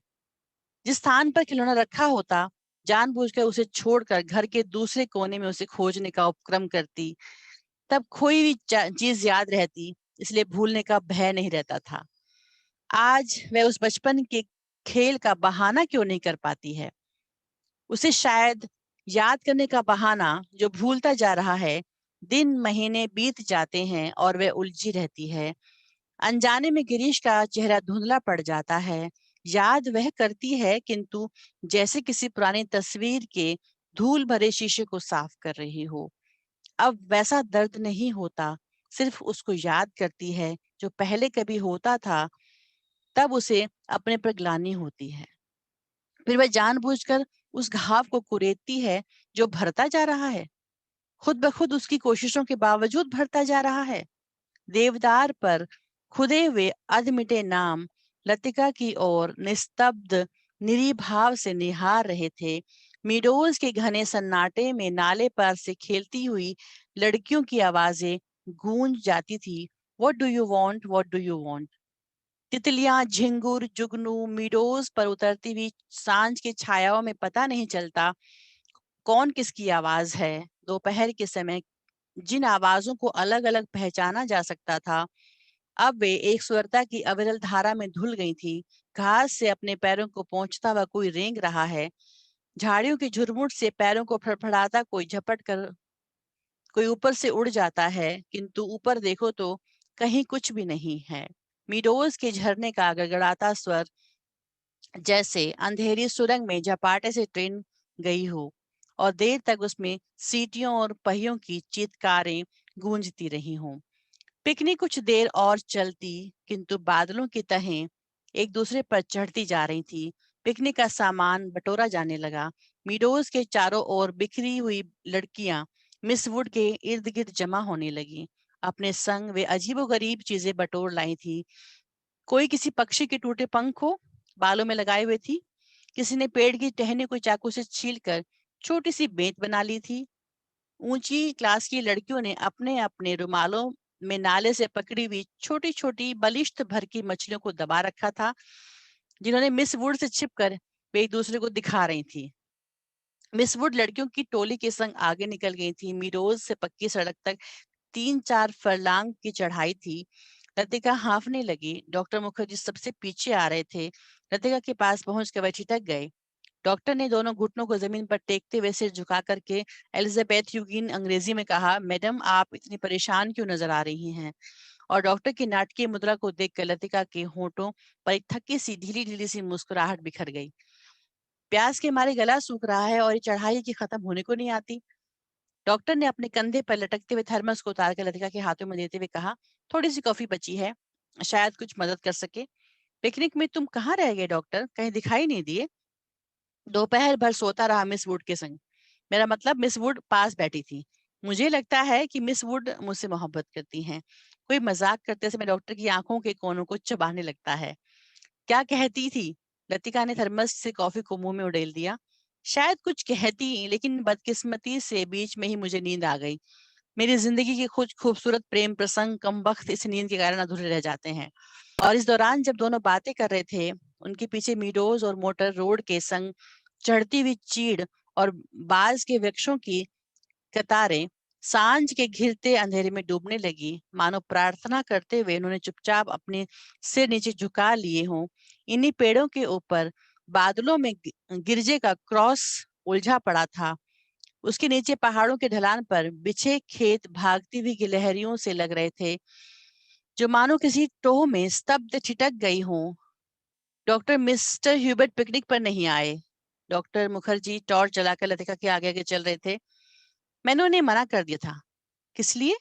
जिस स्थान पर खिलौना रखा होता जानबूझकर उसे छोड़कर घर के दूसरे कोने में उसे खोजने का उपक्रम करती। तब खोई हुई चीज याद रहती, इसलिए भूलने का भय नहीं रहता था। आज वह उस बचपन के खेल का बहाना क्यों नहीं कर पाती है। उसे शायद याद करने का बहाना जो भूलता जा रहा है। दिन महीने बीत जाते हैं और वह उलझी रहती है। अनजाने में गिरीश का चेहरा धुंधला पड़ जाता है। याद वह करती है, किंतु जैसे किसी पुरानी तस्वीर के धूल भरे शीशे को साफ कर रही हो। अब वैसा दर्द नहीं होता, सिर्फ उसको याद करती है जो पहले कभी होता था। तब उसे अपने पर ग्लानि होती है। फिर वह जानबूझकर उस घाव को कुरेदती है जो भरता जा रहा है, खुद ब खुद उसकी कोशिशों के बावजूद भरता जा रहा है। देवदार पर खुदे हुए अधमिटे नाम लतिका की ओर निस्तब्ध निरीभाव से निहार रहे थे। मीडोज के घने सन्नाटे में नाले पार से खेलती हुई लड़कियों की आवाजें गूंज जाती थी। What do you want, what do you want. तितलियां, झिंगुर, जुगनू मीडोज पर उतरती हुई सांझ की छायाओं में पता नहीं चलता कौन किसकी आवाज है। दोपहर के समय जिन आवाजों को अलग अलग पहचाना जा सकता था, अब वे एक स्वरता की अविरल धारा में धुल गई थी। घास से अपने पैरों को पोंछता हुआ कोई रेंग रहा है। झाड़ियों की झुरमुट से पैरों को फड़फड़ाता कोई झपट कर कोई ऊपर से उड़ जाता है, किंतु ऊपर देखो तो कहीं कुछ भी नहीं है। मीडोज के झरने का गड़गड़ाता स्वर जैसे अंधेरी सुरंग में झपाटे से ट्रेन गई हो और देर तक उसमें सीटियों और पहियों की चीत्कारें गूंजती रही हों। पिकनिक कुछ देर और चलती, किंतु बादलों की तहें एक दूसरे पर चढ़ती जा रही थी। पिकनिक का सामान बटोरा जाने लगा। मीडोज के चारों ओर बिखरी हुई लड़कियां मिस वुड के इर्द गिर्द जमा होने लगी। अपने संग वे अजीबोगरीब चीजें बटोर लाई थी। कोई किसी पक्षी के टूटे पंख को बालों में लगाए हुए थी, किसी ने पेड़ की टहनी को चाकू से छीलकर छोटी सी बेंत बना ली थी। ऊंची क्लास की लड़कियों ने अपने अपने रुमालों में नाले से पकड़ी हुई छोटी छोटी बलिष्ठ भर की मछलियों को दबा रखा था, जिन्होंने मिस वुड से छिपकर वे एक दूसरे को दिखा रही थी। मिस वुड लड़कियों की टोली के संग आगे निकल गई थी। मीरोज से पक्की सड़क तक 3-4 फरलांग की चढ़ाई थी। लतिका हांफने लगी। डॉक्टर मुखर्जी सबसे पीछे आ रहे थे। लतिका के पास पहुंचकर वह ठिठक गए। डॉक्टर ने दोनों घुटनों को जमीन पर टेकते हुए सिर झुका करके एलिजाबेथ यूगिन अंग्रेजी में कहा, मैडम आप इतनी परेशान क्यों नजर आ रही हैं। और डॉक्टर की नाटकीय मुद्रा को देखकर लतिका के होठों पर एक थकी सी ढीली ढीली सी मुस्कुराहट बिखर गई। प्यास के मारे गला सूख रहा है और ये चढ़ाई की खत्म होने को नहीं आती। डॉक्टर ने अपने कंधे पर लटकते हुए थर्मस को उतार कर लतिका के हाथों में देते हुए कहा, थोड़ी सी कॉफी बची है, शायद कुछ मदद कर सके। पिकनिक में तुम कहाँ रह गए डॉक्टर, कहीं दिखाई नहीं दिए। दोपहर भर सोता रहा मिस वुड के संग। मेरा मतलब मिस वुड पास बैठी थी। मुझे लगता है कि मिस वुड मुझसे मोहब्बत करती हैं। कोई मजाक करते समय डॉक्टर की आंखों के कोनों को चबाने लगता है। क्या कहती थी। लतिका ने थर्मस से कॉफी को मुंह में उड़ेल दिया। शायद कुछ कहती, लेकिन बदकिस्मती से बीच में ही मुझे नींद आ गई। मेरी जिंदगी के कुछ खूबसूरत प्रेम प्रसंग कमबख्त इस नींद के कारण अधूरे रह जाते हैं। और इस दौरान जब दोनों बातें कर रहे थे, उनके पीछे मीडोज और मोटर रोड के संग चढ़ती हुई चीड़ और बाज के वृक्षों की कतारें सांझ के घिरते अंधेरे में डूबने लगी। मानो प्रार्थना करते हुए उन्होंने चुपचाप अपने सिर नीचे झुका लिए हों। इन्हीं पेड़ों के ऊपर बादलों में गिरजे का क्रॉस उलझा पड़ा था। उसके नीचे पहाड़ों के ढलान पर बिछे खेत भागती हुई गिलहरियों से लग रहे थे, जो मानो किसी टोह में स्तब्ध ठिठक गई हों। डॉक्टर मिस्टर ह्यूबर्ट पिकनिक पर नहीं आए। डॉक्टर मुखर्जी टॉर्च जलाकर लतिका के आगे आगे चल रहे थे। मैंने उन्हें मना कर दिया था। किस लिए?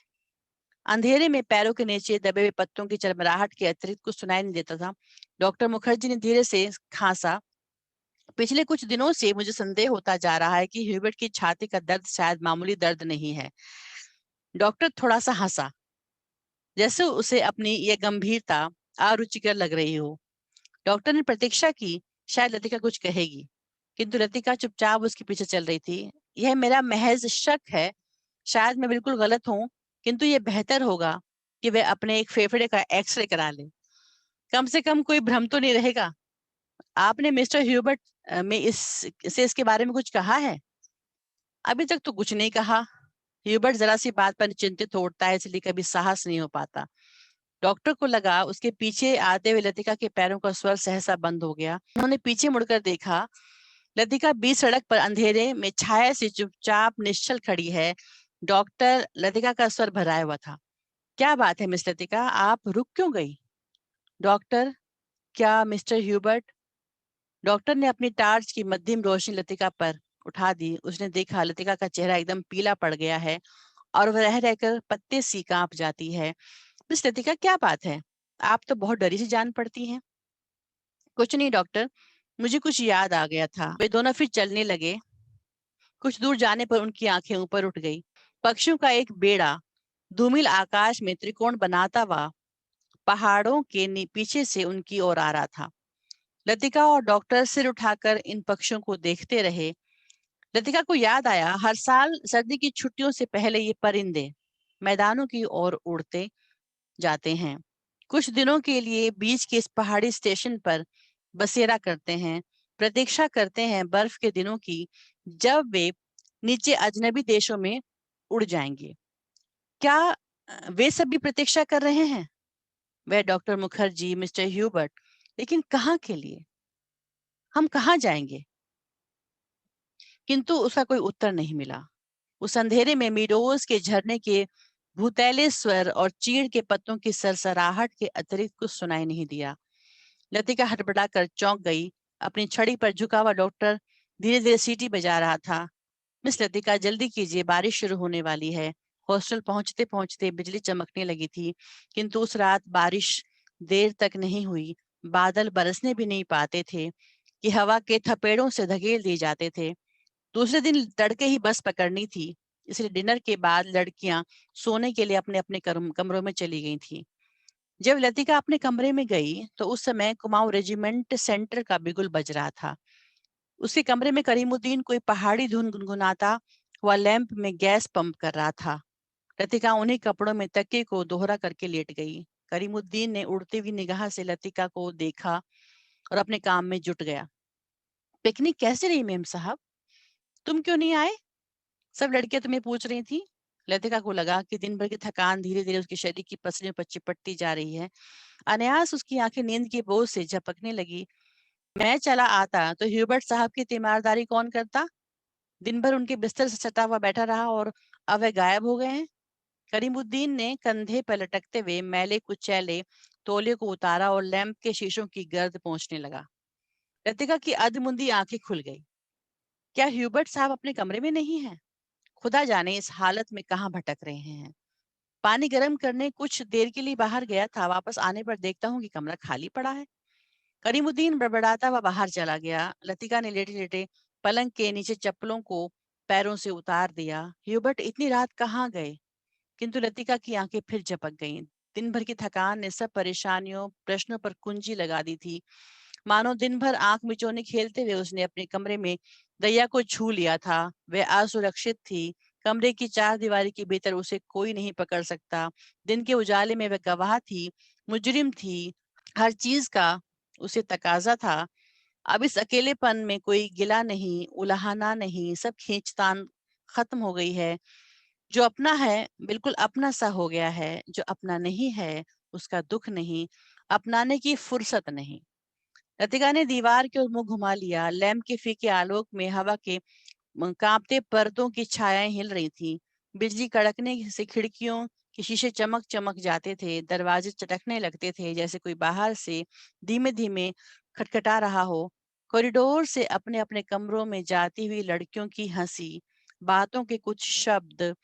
अंधेरे में पैरों के नीचे दबे हुए पत्तों की चरमराहट के अतिरिक्त कुछ सुनाई नहीं देता था। डॉक्टर मुखर्जी ने धीरे से खांसा। पिछले कुछ दिनों से मुझे संदेह होता जा रहा है कि ह्यूबर्ट की छाती का दर्द शायद मामूली दर्द नहीं है। डॉक्टर थोड़ा सा हंसा, जैसे उसे अपनी यह गंभीरता अरुचिकर लग रही हो। डॉक्टर ने प्रतीक्षा की, शायद लतिका कुछ कहेगी, किंतु लतिका चुपचाप उसके पीछे चल रही थी। यह मेरा महज शक है, शायद मैं बिल्कुल गलत हूँ, किंतु यह बेहतर होगा कि वे अपने एक फेफड़े का एक्सरे करा ले। कम से कम कोई भ्रम तो नहीं रहेगा। आपने मिस्टर ह्यूबर्ट में इसके बारे में कुछ कहा है? अभी तक तो कुछ नहीं कहा। ह्यूबर्ट जरा सी बात पर चिंतित होता है, इसलिए कभी साहस नहीं हो पाता। डॉक्टर को लगा उसके पीछे आते हुए लतिका के पैरों का स्वर सहसा बंद हो गया। उन्होंने पीछे मुड़कर देखा। लतिका बीच सड़क पर अंधेरे में छाया से चुपचाप निश्चल खड़ी है। डॉक्टर लतिका का स्वर भराया हुआ था। क्या बात है मिस लतिका, आप रुक क्यों गई? डॉक्टर, क्या मिस्टर ह्यूबर्ट? डॉक्टर ने अपनी टार्च की मध्यम रोशनी लतिका पर उठा दी। उसने देखा लतिका का चेहरा एकदम पीला पड़ गया है और वह रह रहकर पत्ते सी कांप जाती है। मिस लतिका, क्या बात है? आप तो बहुत डरी सी जान पड़ती हैं। कुछ नहीं डॉक्टर, मुझे कुछ याद आ गया था। वे दोनों फिर चलने लगे। कुछ दूर जाने पर उनकी आंखें ऊपर उठ गई। पक्षियों का एक बेड़ा धूमिल आकाश में त्रिकोण बनाता हुआ पहाड़ों के पीछे से उनकी ओर आ रहा था। लतिका और डॉक्टर सिर उठाकर इन पक्षियों को देखते रहे। लतिका को याद आया, हर साल सर्दी की छुट्टियों से पहले ये परिंदे मैदानों की ओर उड़ते जाते हैं। कुछ दिनों के लिए बीच के इस पहाड़ी स्टेशन पर बसेरा करते हैं, प्रतीक्षा करते हैं बर्फ के दिनों की, जब वे नीचे अजनबी देशों में उड़ जाएंगे। क्या वे सब भी प्रतीक्षा कर रहे हैं? वह डॉक्टर मुखर्जी, मिस्टर ह्यूबर्ट, लेकिन कहाँ के लिए? हम कहाँ जाएंगे? किंतु उसका कोई उत्तर नहीं मिला। उस अंधेरे में मीडोज के झरने के भूतैले स्वर और चीड़ के पत्तों की सरसराहट के अतिरिक्त कुछ सुनाई नहीं दिया। लतिका हड़बड़ाकर चौंक गई। अपनी छड़ी पर झुका हुआ डॉक्टर धीरे धीरे सीटी बजा रहा था। मिस लतिका, जल्दी कीजिए, बारिश शुरू होने वाली है। हॉस्टल पहुंचते पहुंचते बिजली चमकने लगी थी, किंतु उस रात बारिश देर तक नहीं हुई। बादल बरसने भी नहीं पाते थे कि हवा के थपेड़ों से धकेल दिए जाते थे। दूसरे दिन तड़के ही बस पकड़नी थी, इसलिए डिनर के बाद लड़कियां सोने के लिए अपने अपने कमरों में चली गई थी। जब लतिका अपने कमरे में गई तो उस समय कुमाऊं रेजिमेंट सेंटर का बिगुल बज रहा था। उसके कमरे में करीमुद्दीन कोई पहाड़ी धुन गुनगुनाता हुआ लैंप में गैस पंप कर रहा था। लतिका उन्हीं कपड़ों में तकिए को दोहरा करके लेट गई। करीमुद्दीन ने उड़ती हुई निगाह से लतिका को देखा और अपने काम में जुट गया। पिकनिक कैसे रही मेम साहब? तुम क्यों नहीं आए? सब लड़कियां तुम्हें पूछ रही थी। लतिका को लगा कि दिन भर की थकान धीरे धीरे उसके शरीर की पसलियों पर चिपटती जा रही है। अनायास उसकी आंखें नींद की बोझ से झपकने लगी। मैं चला आता तो ह्यूबर्ट साहब की तीमारदारी कौन करता? दिन भर उनके बिस्तर से सटा हुआ बैठा रहा और अब वह गायब हो गए हैं। करीमुद्दीन ने कंधे पर लटकते हुए मैले कुचैले तौलिए को उतारा और लैंप के शीशों की गर्द पहुंचने लगा। लतिका की अधमुंदी आंखें खुल गई। क्या ह्यूबर्ट साहब अपने कमरे में नहीं है? खुदा जाने इस हालत में कहाँ भटक रहे हैं। पानी गर्म करने कुछ देर के लिए बाहर गया था, वापस आने पर देखता हूँ कि कमरा खाली पड़ा है। करीमुद्दीन बड़बड़ाता हुआ बाहर चला गया। लतिका ने लेटे लेटे पलंग के नीचे चप्पलों को पैरों से उतार दिया। ह्यूबर्ट इतनी रात कहाँ गए? किंतु लतिका की आंखें फिर झपक गईं। दिन भर की थकान ने सब परेशानियों प्रश्नों पर कुंजी लगा दी थी। मानो दिन भर आंख मिचौने खेलते हुए उसने अपने कमरे में दैया को छू लिया था। वह असुरक्षित थी। कमरे की चार दीवारी के भीतर उसे कोई नहीं पकड़ सकता। दिन के उजाले में वह गवाह थी, मुजरिम थी। हर चीज का उसे तकाजा था। अब इस अकेलेपन में कोई गिला नहीं, उलाहना नहीं, सब खींचतान खत्म हो गई है। जो अपना है बिल्कुल अपना सा हो गया है, जो अपना नहीं है उसका दुख नहीं, अपनाने की फुर्सत नहीं। लतिका ने दीवार की ओर मुंह घुमा लिया। लैंप के फीके आलोक में हवा के कांपते पर्दों की छायाएं हिल रही थी। बिजली कड़कने से खिड़कियों कि शीशे चमक चमक जाते थे, दरवाजे चटकने लगते थे जैसे कोई बाहर से धीमे-धीमे खटखटा रहा हो। कॉरिडोर से अपने-अपने कमरों में जाती हुई लड़कियों की हँसी, बातों के कुछ शब्द,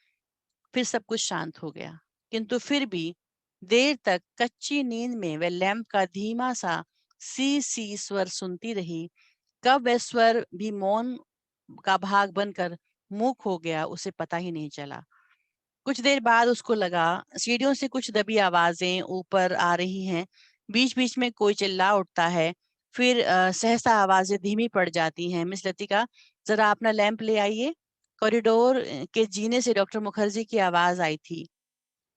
फिर सब कुछ शांत हो गया। किंतु फिर भी देर तक कच्ची नींद में वह लैंप का धीमा-सा सी स्वर सुनती रही। कब वह स्वर भी मौन का भाग बनकर मूक हो गया, उसे पता ही नहीं चला। कुछ देर बाद उसको लगा सीढ़ियों से कुछ दबी आवाजें ऊपर आ रही हैं। बीच-बीच में कोई चिल्ला उठता है। फिर सहसा आवाजें धीमी पड़ जाती हैं। मिस लतिका, ज़रा अपना लैंप ले आइए। कॉरिडोर के जीने से डॉक्टर मुखर्जी की आवाज़ आई थी।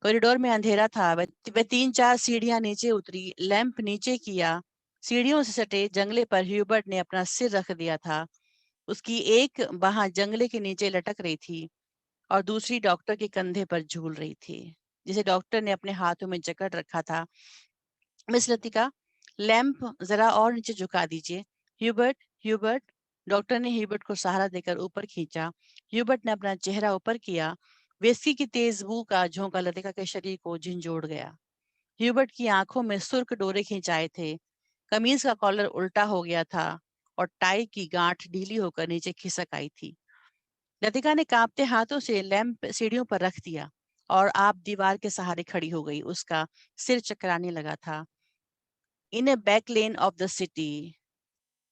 कॉरिडोर में अंधेरा था। वह 3-4 सीढ़ियाँ नीचे उतरी, लैंप नीचे किया। सीढ़ियों से सटे जंगले पर ह्यूबर्ट ने अपना सिर रख दिया था। उसकी एक बाँह जंगले के नीचे लटक रही थी और दूसरी डॉक्टर के कंधे पर झूल रही थी, जिसे डॉक्टर ने अपने हाथों में जकड़ रखा था। मिस लतिका, लैंप ज़रा और नीचे झुका दीजिए। Hubert, Hubert. डॉक्टर ने ह्यूबर्ट को सहारा देकर ऊपर खींचा। ह्यूबर्ट ने अपना चेहरा ऊपर किया। विस्की की तेज बू का झोंका लतिका के शरीर को झंझोड़ गया। ह्यूबर्ट की आंखों में सुर्ख डोरे खिंचाए थे। कमीज का कॉलर उल्टा हो गया था और टाई की गांठ ढीली होकर नीचे खिसक आई थी। लतिका ने कांपते हाथों से लैंप सीढ़ियों पर रख दिया और आप दीवार के सहारे खड़ी हो गई। उसका सिर चकराने लगा था। In a back lane of the city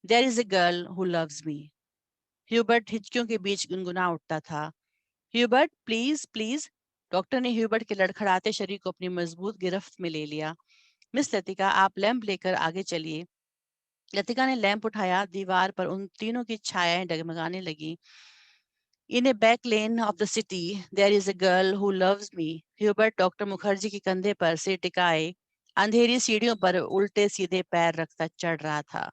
there is a girl who loves me. Hubert हिचकियों के बीच गुनगुना उठता था। Hubert, please please. डॉक्टर ने ह्यूबर्ट के लड़खड़ाते शरीर को अपनी मजबूत गिरफ्त में ले लिया। मिस लतिका, आप लैंप लेकर आगे चलिए। लतिका ने लैंप उठाया। दीवार पर उन तीनों की छायाएं डगमगाने लगी। In a back lane of the city there is a girl who loves me. Hubert doctor Mukherjee के कंधे पर सिर टिकाए अंधेरी सीढ़ियों पर उल्टे सीधे पैर रखता चढ़ रहा था।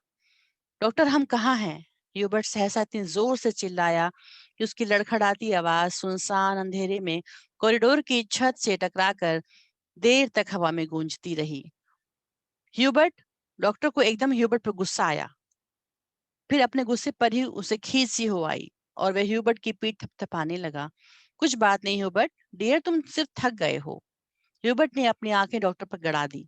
डॉक्टर, हम कहाँ हैं? ह्यूबर्ट सहसा इतनी जोर से चिल्लाया कि उसकी लड़खड़ाती आवाज सुनसान अंधेरे में कॉरिडोर की छत से टकराकर देर तक हवा में गूंजती रही। ह्यूबर्ट! डॉक्टर को एकदम ह्यूबर्ट पर गुस्सा आया। फिर अपने गुस्से पर ही उसे खींच सी हो आई और वह ह्यूबर्ट की पीठ थपथपाने लगा। कुछ बात नहीं ह्यूबर्ट, डियर, तुम सिर्फ थक गए हो। ह्यूबर्ट ने अपनी आंखें डॉक्टर पर गड़ा दी।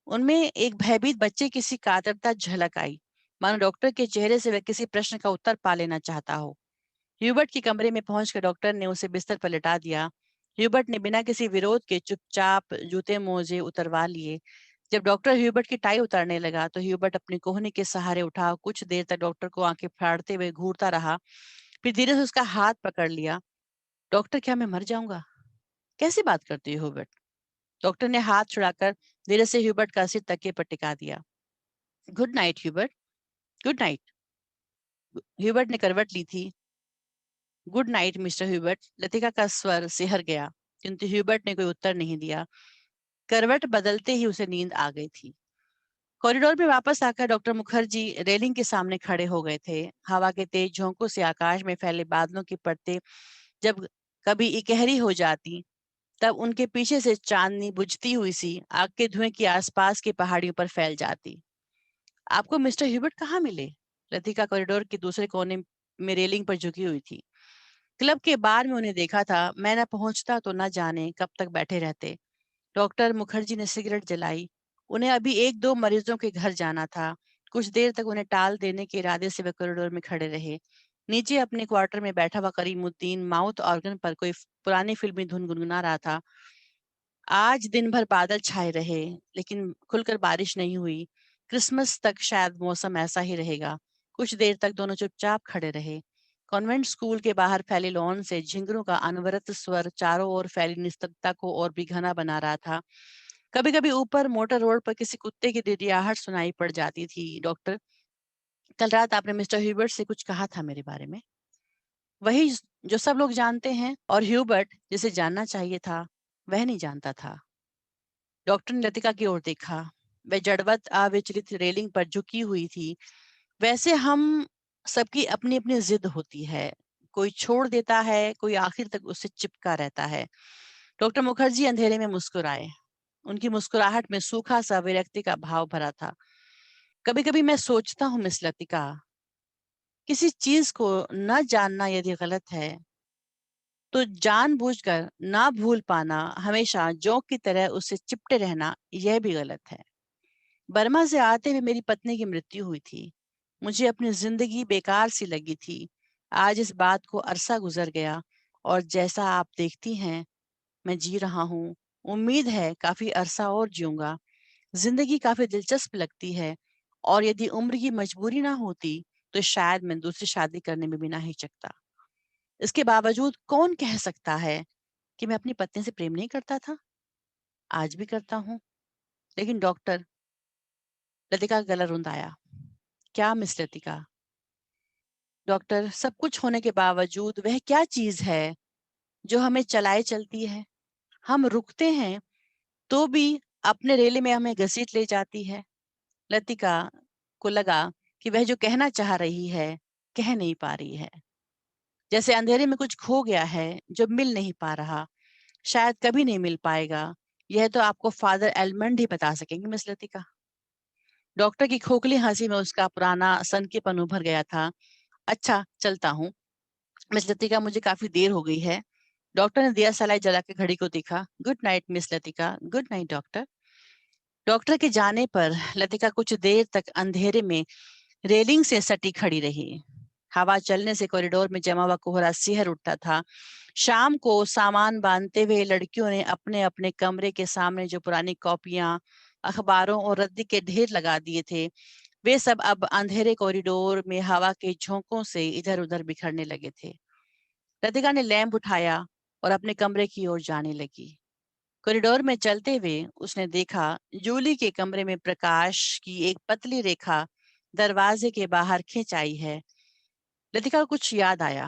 उनमें एक भयभीत बच्चे की सी कातरता झलक आई, मानो डॉक्टर के चेहरे से वह किसी प्रश्न का उत्तर पा लेना चाहता हो। ह्यूबर्ट के कमरे में पहुंचकर डॉक्टर ने उसे बिस्तर पर लिटा दिया। ह्यूबर्ट ने बिना किसी विरोध के चुपचाप जूते मोजे उतरवा लिए। जब डॉक्टर ह्यूबर्ट की टाई उतारने लगा तो ह्यूबर्ट अपनी कोहनी के सहारे उठा। कुछ देर तक डॉक्टर को आंखें फाड़ते हुए घूरता रहा। फिर धीरे से उसका हाथ पकड़ लिया। डॉक्टर, क्या मैं मर जाऊंगा? कैसी बात करती हो ह्यूबर्ट? डॉक्टर ने हाथ छुड़ाकर धीरे से ह्यूबर्ट का सिर तकिए पर टिका दिया। Good night Hubert, good night. Hubert ने करवट ली थी। Good night mister Hubert. Latika का स्वर सिहर गया, किंतु ह्यूबर्ट ने कोई उत्तर नहीं दिया। करवट बदलते ही उसे नींद आ गई थी। कॉरिडोर में वापस आकर डॉक्टर मुखर्जी रेलिंग के सामने खड़े हो गए थे। हवा के तेज झोंकों से आकाश में फैले बादलों की परतें जब कभी इकहरी हो जाती, तब उनके पीछे से चांदनी बुझती हुई सी आग के धुएं की आसपास की पहाड़ियों पर फैल जाती। आपको मिस्टर ह्यूबर्ट कहाँ मिले? लतिका कॉरिडोर के दूसरे कोने में रेलिंग पर झुकी हुई थी। क्लब के बार में उन्हें देखा था। मैं न पहुंचता तो न जाने कब तक बैठे रहते। डॉक्टर मुखर्जी ने सिगरेट जलाई। उन्हें अभी 1-2 मरीजों के घर जाना था। कुछ देर तक उन्हें टाल देने के इरादे से वे कॉरिडोर में खड़े रहे। नीचे अपने क्वार्टर में बैठा हुआ करीमुद्दीन माउथ ऑर्गन पर कोई पुरानी फिल्मी धुन गुनगुना रहा था। आज दिन भर बादल छाए रहे, लेकिन खुलकर बारिश नहीं हुई। क्रिसमस तक शायद मौसम ऐसा ही रहेगा। कुछ देर तक दोनों चुपचाप खड़े रहे। कॉन्वेंट स्कूल के बाहर फैले लॉन से झिंगुरों का अनवरत स्वर चारों ओर फैली निस्तब्धता को और भी घना बना रहा था। कभी-कभी ऊपर मोटर रोड पर किसी कुत्ते की डिडियाहट सुनाई पड़ जाती थी। डॉक्टर, कल रात आपने मिस्टर ह्यूबर्ट से कुछ कहा था मेरे बारे में। वही जो सब लोग जानते हैं, और ह्यूबर्ट जिसे जानना चाहिए था, वह नहीं जानता था। डॉक्टर ने लतिका की ओर देखा। वह जड़वत अविचलित रेलिंग पर झुकी हुई थी। वैसे हम सबकी अपनी अपनी जिद होती है। कोई छोड़ देता है, कोई आखिर तक उससे चिपका रहता है। डॉक्टर मुखर्जी अंधेरे में मुस्कुराए। उनकी मुस्कुराहट में सूखा सा विरक्ति का भाव भरा था। कभी कभी मैं सोचता हूँ मिस लतिका, किसी चीज को न जानना यदि गलत है तो जानबूझकर ना भूल पाना, हमेशा जोंक की तरह उससे चिपटे रहना, यह भी गलत है। बर्मा से आते हुए मेरी पत्नी की मृत्यु हुई थी। मुझे अपनी जिंदगी बेकार सी लगी थी। आज इस बात को अरसा गुजर गया और जैसा आप देखती हैं, मैं जी रहा हूँ। उम्मीद है काफी अरसा और जीऊंगा। जिंदगी काफी दिलचस्प लगती है और यदि उम्र की मजबूरी ना होती, तो शायद मैं दूसरी शादी करने में भी ना हिचकता। इसके बावजूद कौन कह सकता है कि मैं अपनी पत्नी से प्रेम नहीं करता था? आज भी करता हूँ। लेकिन डॉक्टर, लतिका का गला रुंधाया। क्या मिस लतिका? डॉक्टर, सब कुछ होने के बावजूद वह क्या चीज है जो हमें चलाए चलती है? हम रुकते हैं तो भी अपने रेले में हमें घसीट ले जाती है। लतिका को लगा कि वह जो कहना चाह रही है, कह नहीं पा रही है। जैसे अंधेरे में कुछ खो गया है जो मिल नहीं पा रहा, शायद कभी नहीं मिल पाएगा। यह तो आपको फादर एलमंड ही बता सकेंगे, मिस लतिका। डॉक्टर की खोखली हंसी में उसका पुराना सनकीपन उभर गया था। अच्छा, चलता हूँ मिस लतिका, मुझे काफी देर हो गई है। डॉक्टर ने दिया सलाई जला के घड़ी को देखा। Good night miss Latika. Good night doctor. Doctor के जाने पर लतिका कुछ देर तक अंधेरे में रेलिंग से सटी खड़ी रही। हवा चलने से कॉरिडोर में जमा हुआ कोहरा सिहर उठता था। शाम को सामान बांधते हुए लड़कियों ने अपने अपने कमरे के सामने जो पुरानी कॉपियां, अखबारों और रद्दी के ढेर लगा दिए थे, वे सब अब अंधेरे कॉरिडोर में हवा के झोंकों से इधर उधर बिखरने लगे थे। लतिका ने लैंप उठाया और अपने कमरे की ओर जाने लगी। कॉरिडोर में चलते हुए उसने देखा, जूली के कमरे में प्रकाश की एक पतली रेखा दरवाजे के बाहर खिंच आई है। लतिका को कुछ याद आया।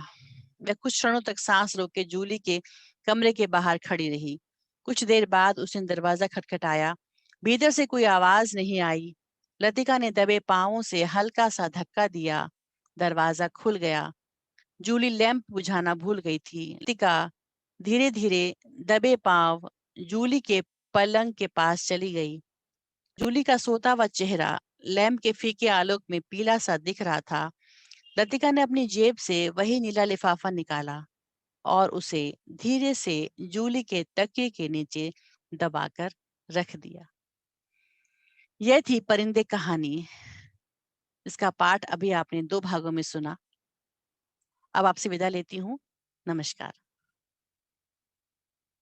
वह कुछ क्षणों तक सांस रोक के जूली के कमरे के बाहर खड़ी रही। कुछ देर बाद उसने दरवाजा खटखटाया। भीतर से कोई आवाज नहीं आई। लतिका ने दबे पांवों से हल्का सा धक्का दिया। दरवाजा खुल गया। जूली लैंप बुझाना भूल गई थी। लतिका धीरे धीरे दबे पांव जूली के पलंग के पास चली गई। जूली का सोता हुआ चेहरा लैंप के फीके आलोक में पीला सा दिख रहा था। लतिका ने अपनी जेब से वही नीला लिफाफा निकाला और उसे धीरे से जूली के तकिए के नीचे दबाकर रख दिया। यह थी परिंदे कहानी। इसका पाठ अभी आपने 2 भागों में सुना। अब आपसे विदा लेती हूँ। नमस्कार।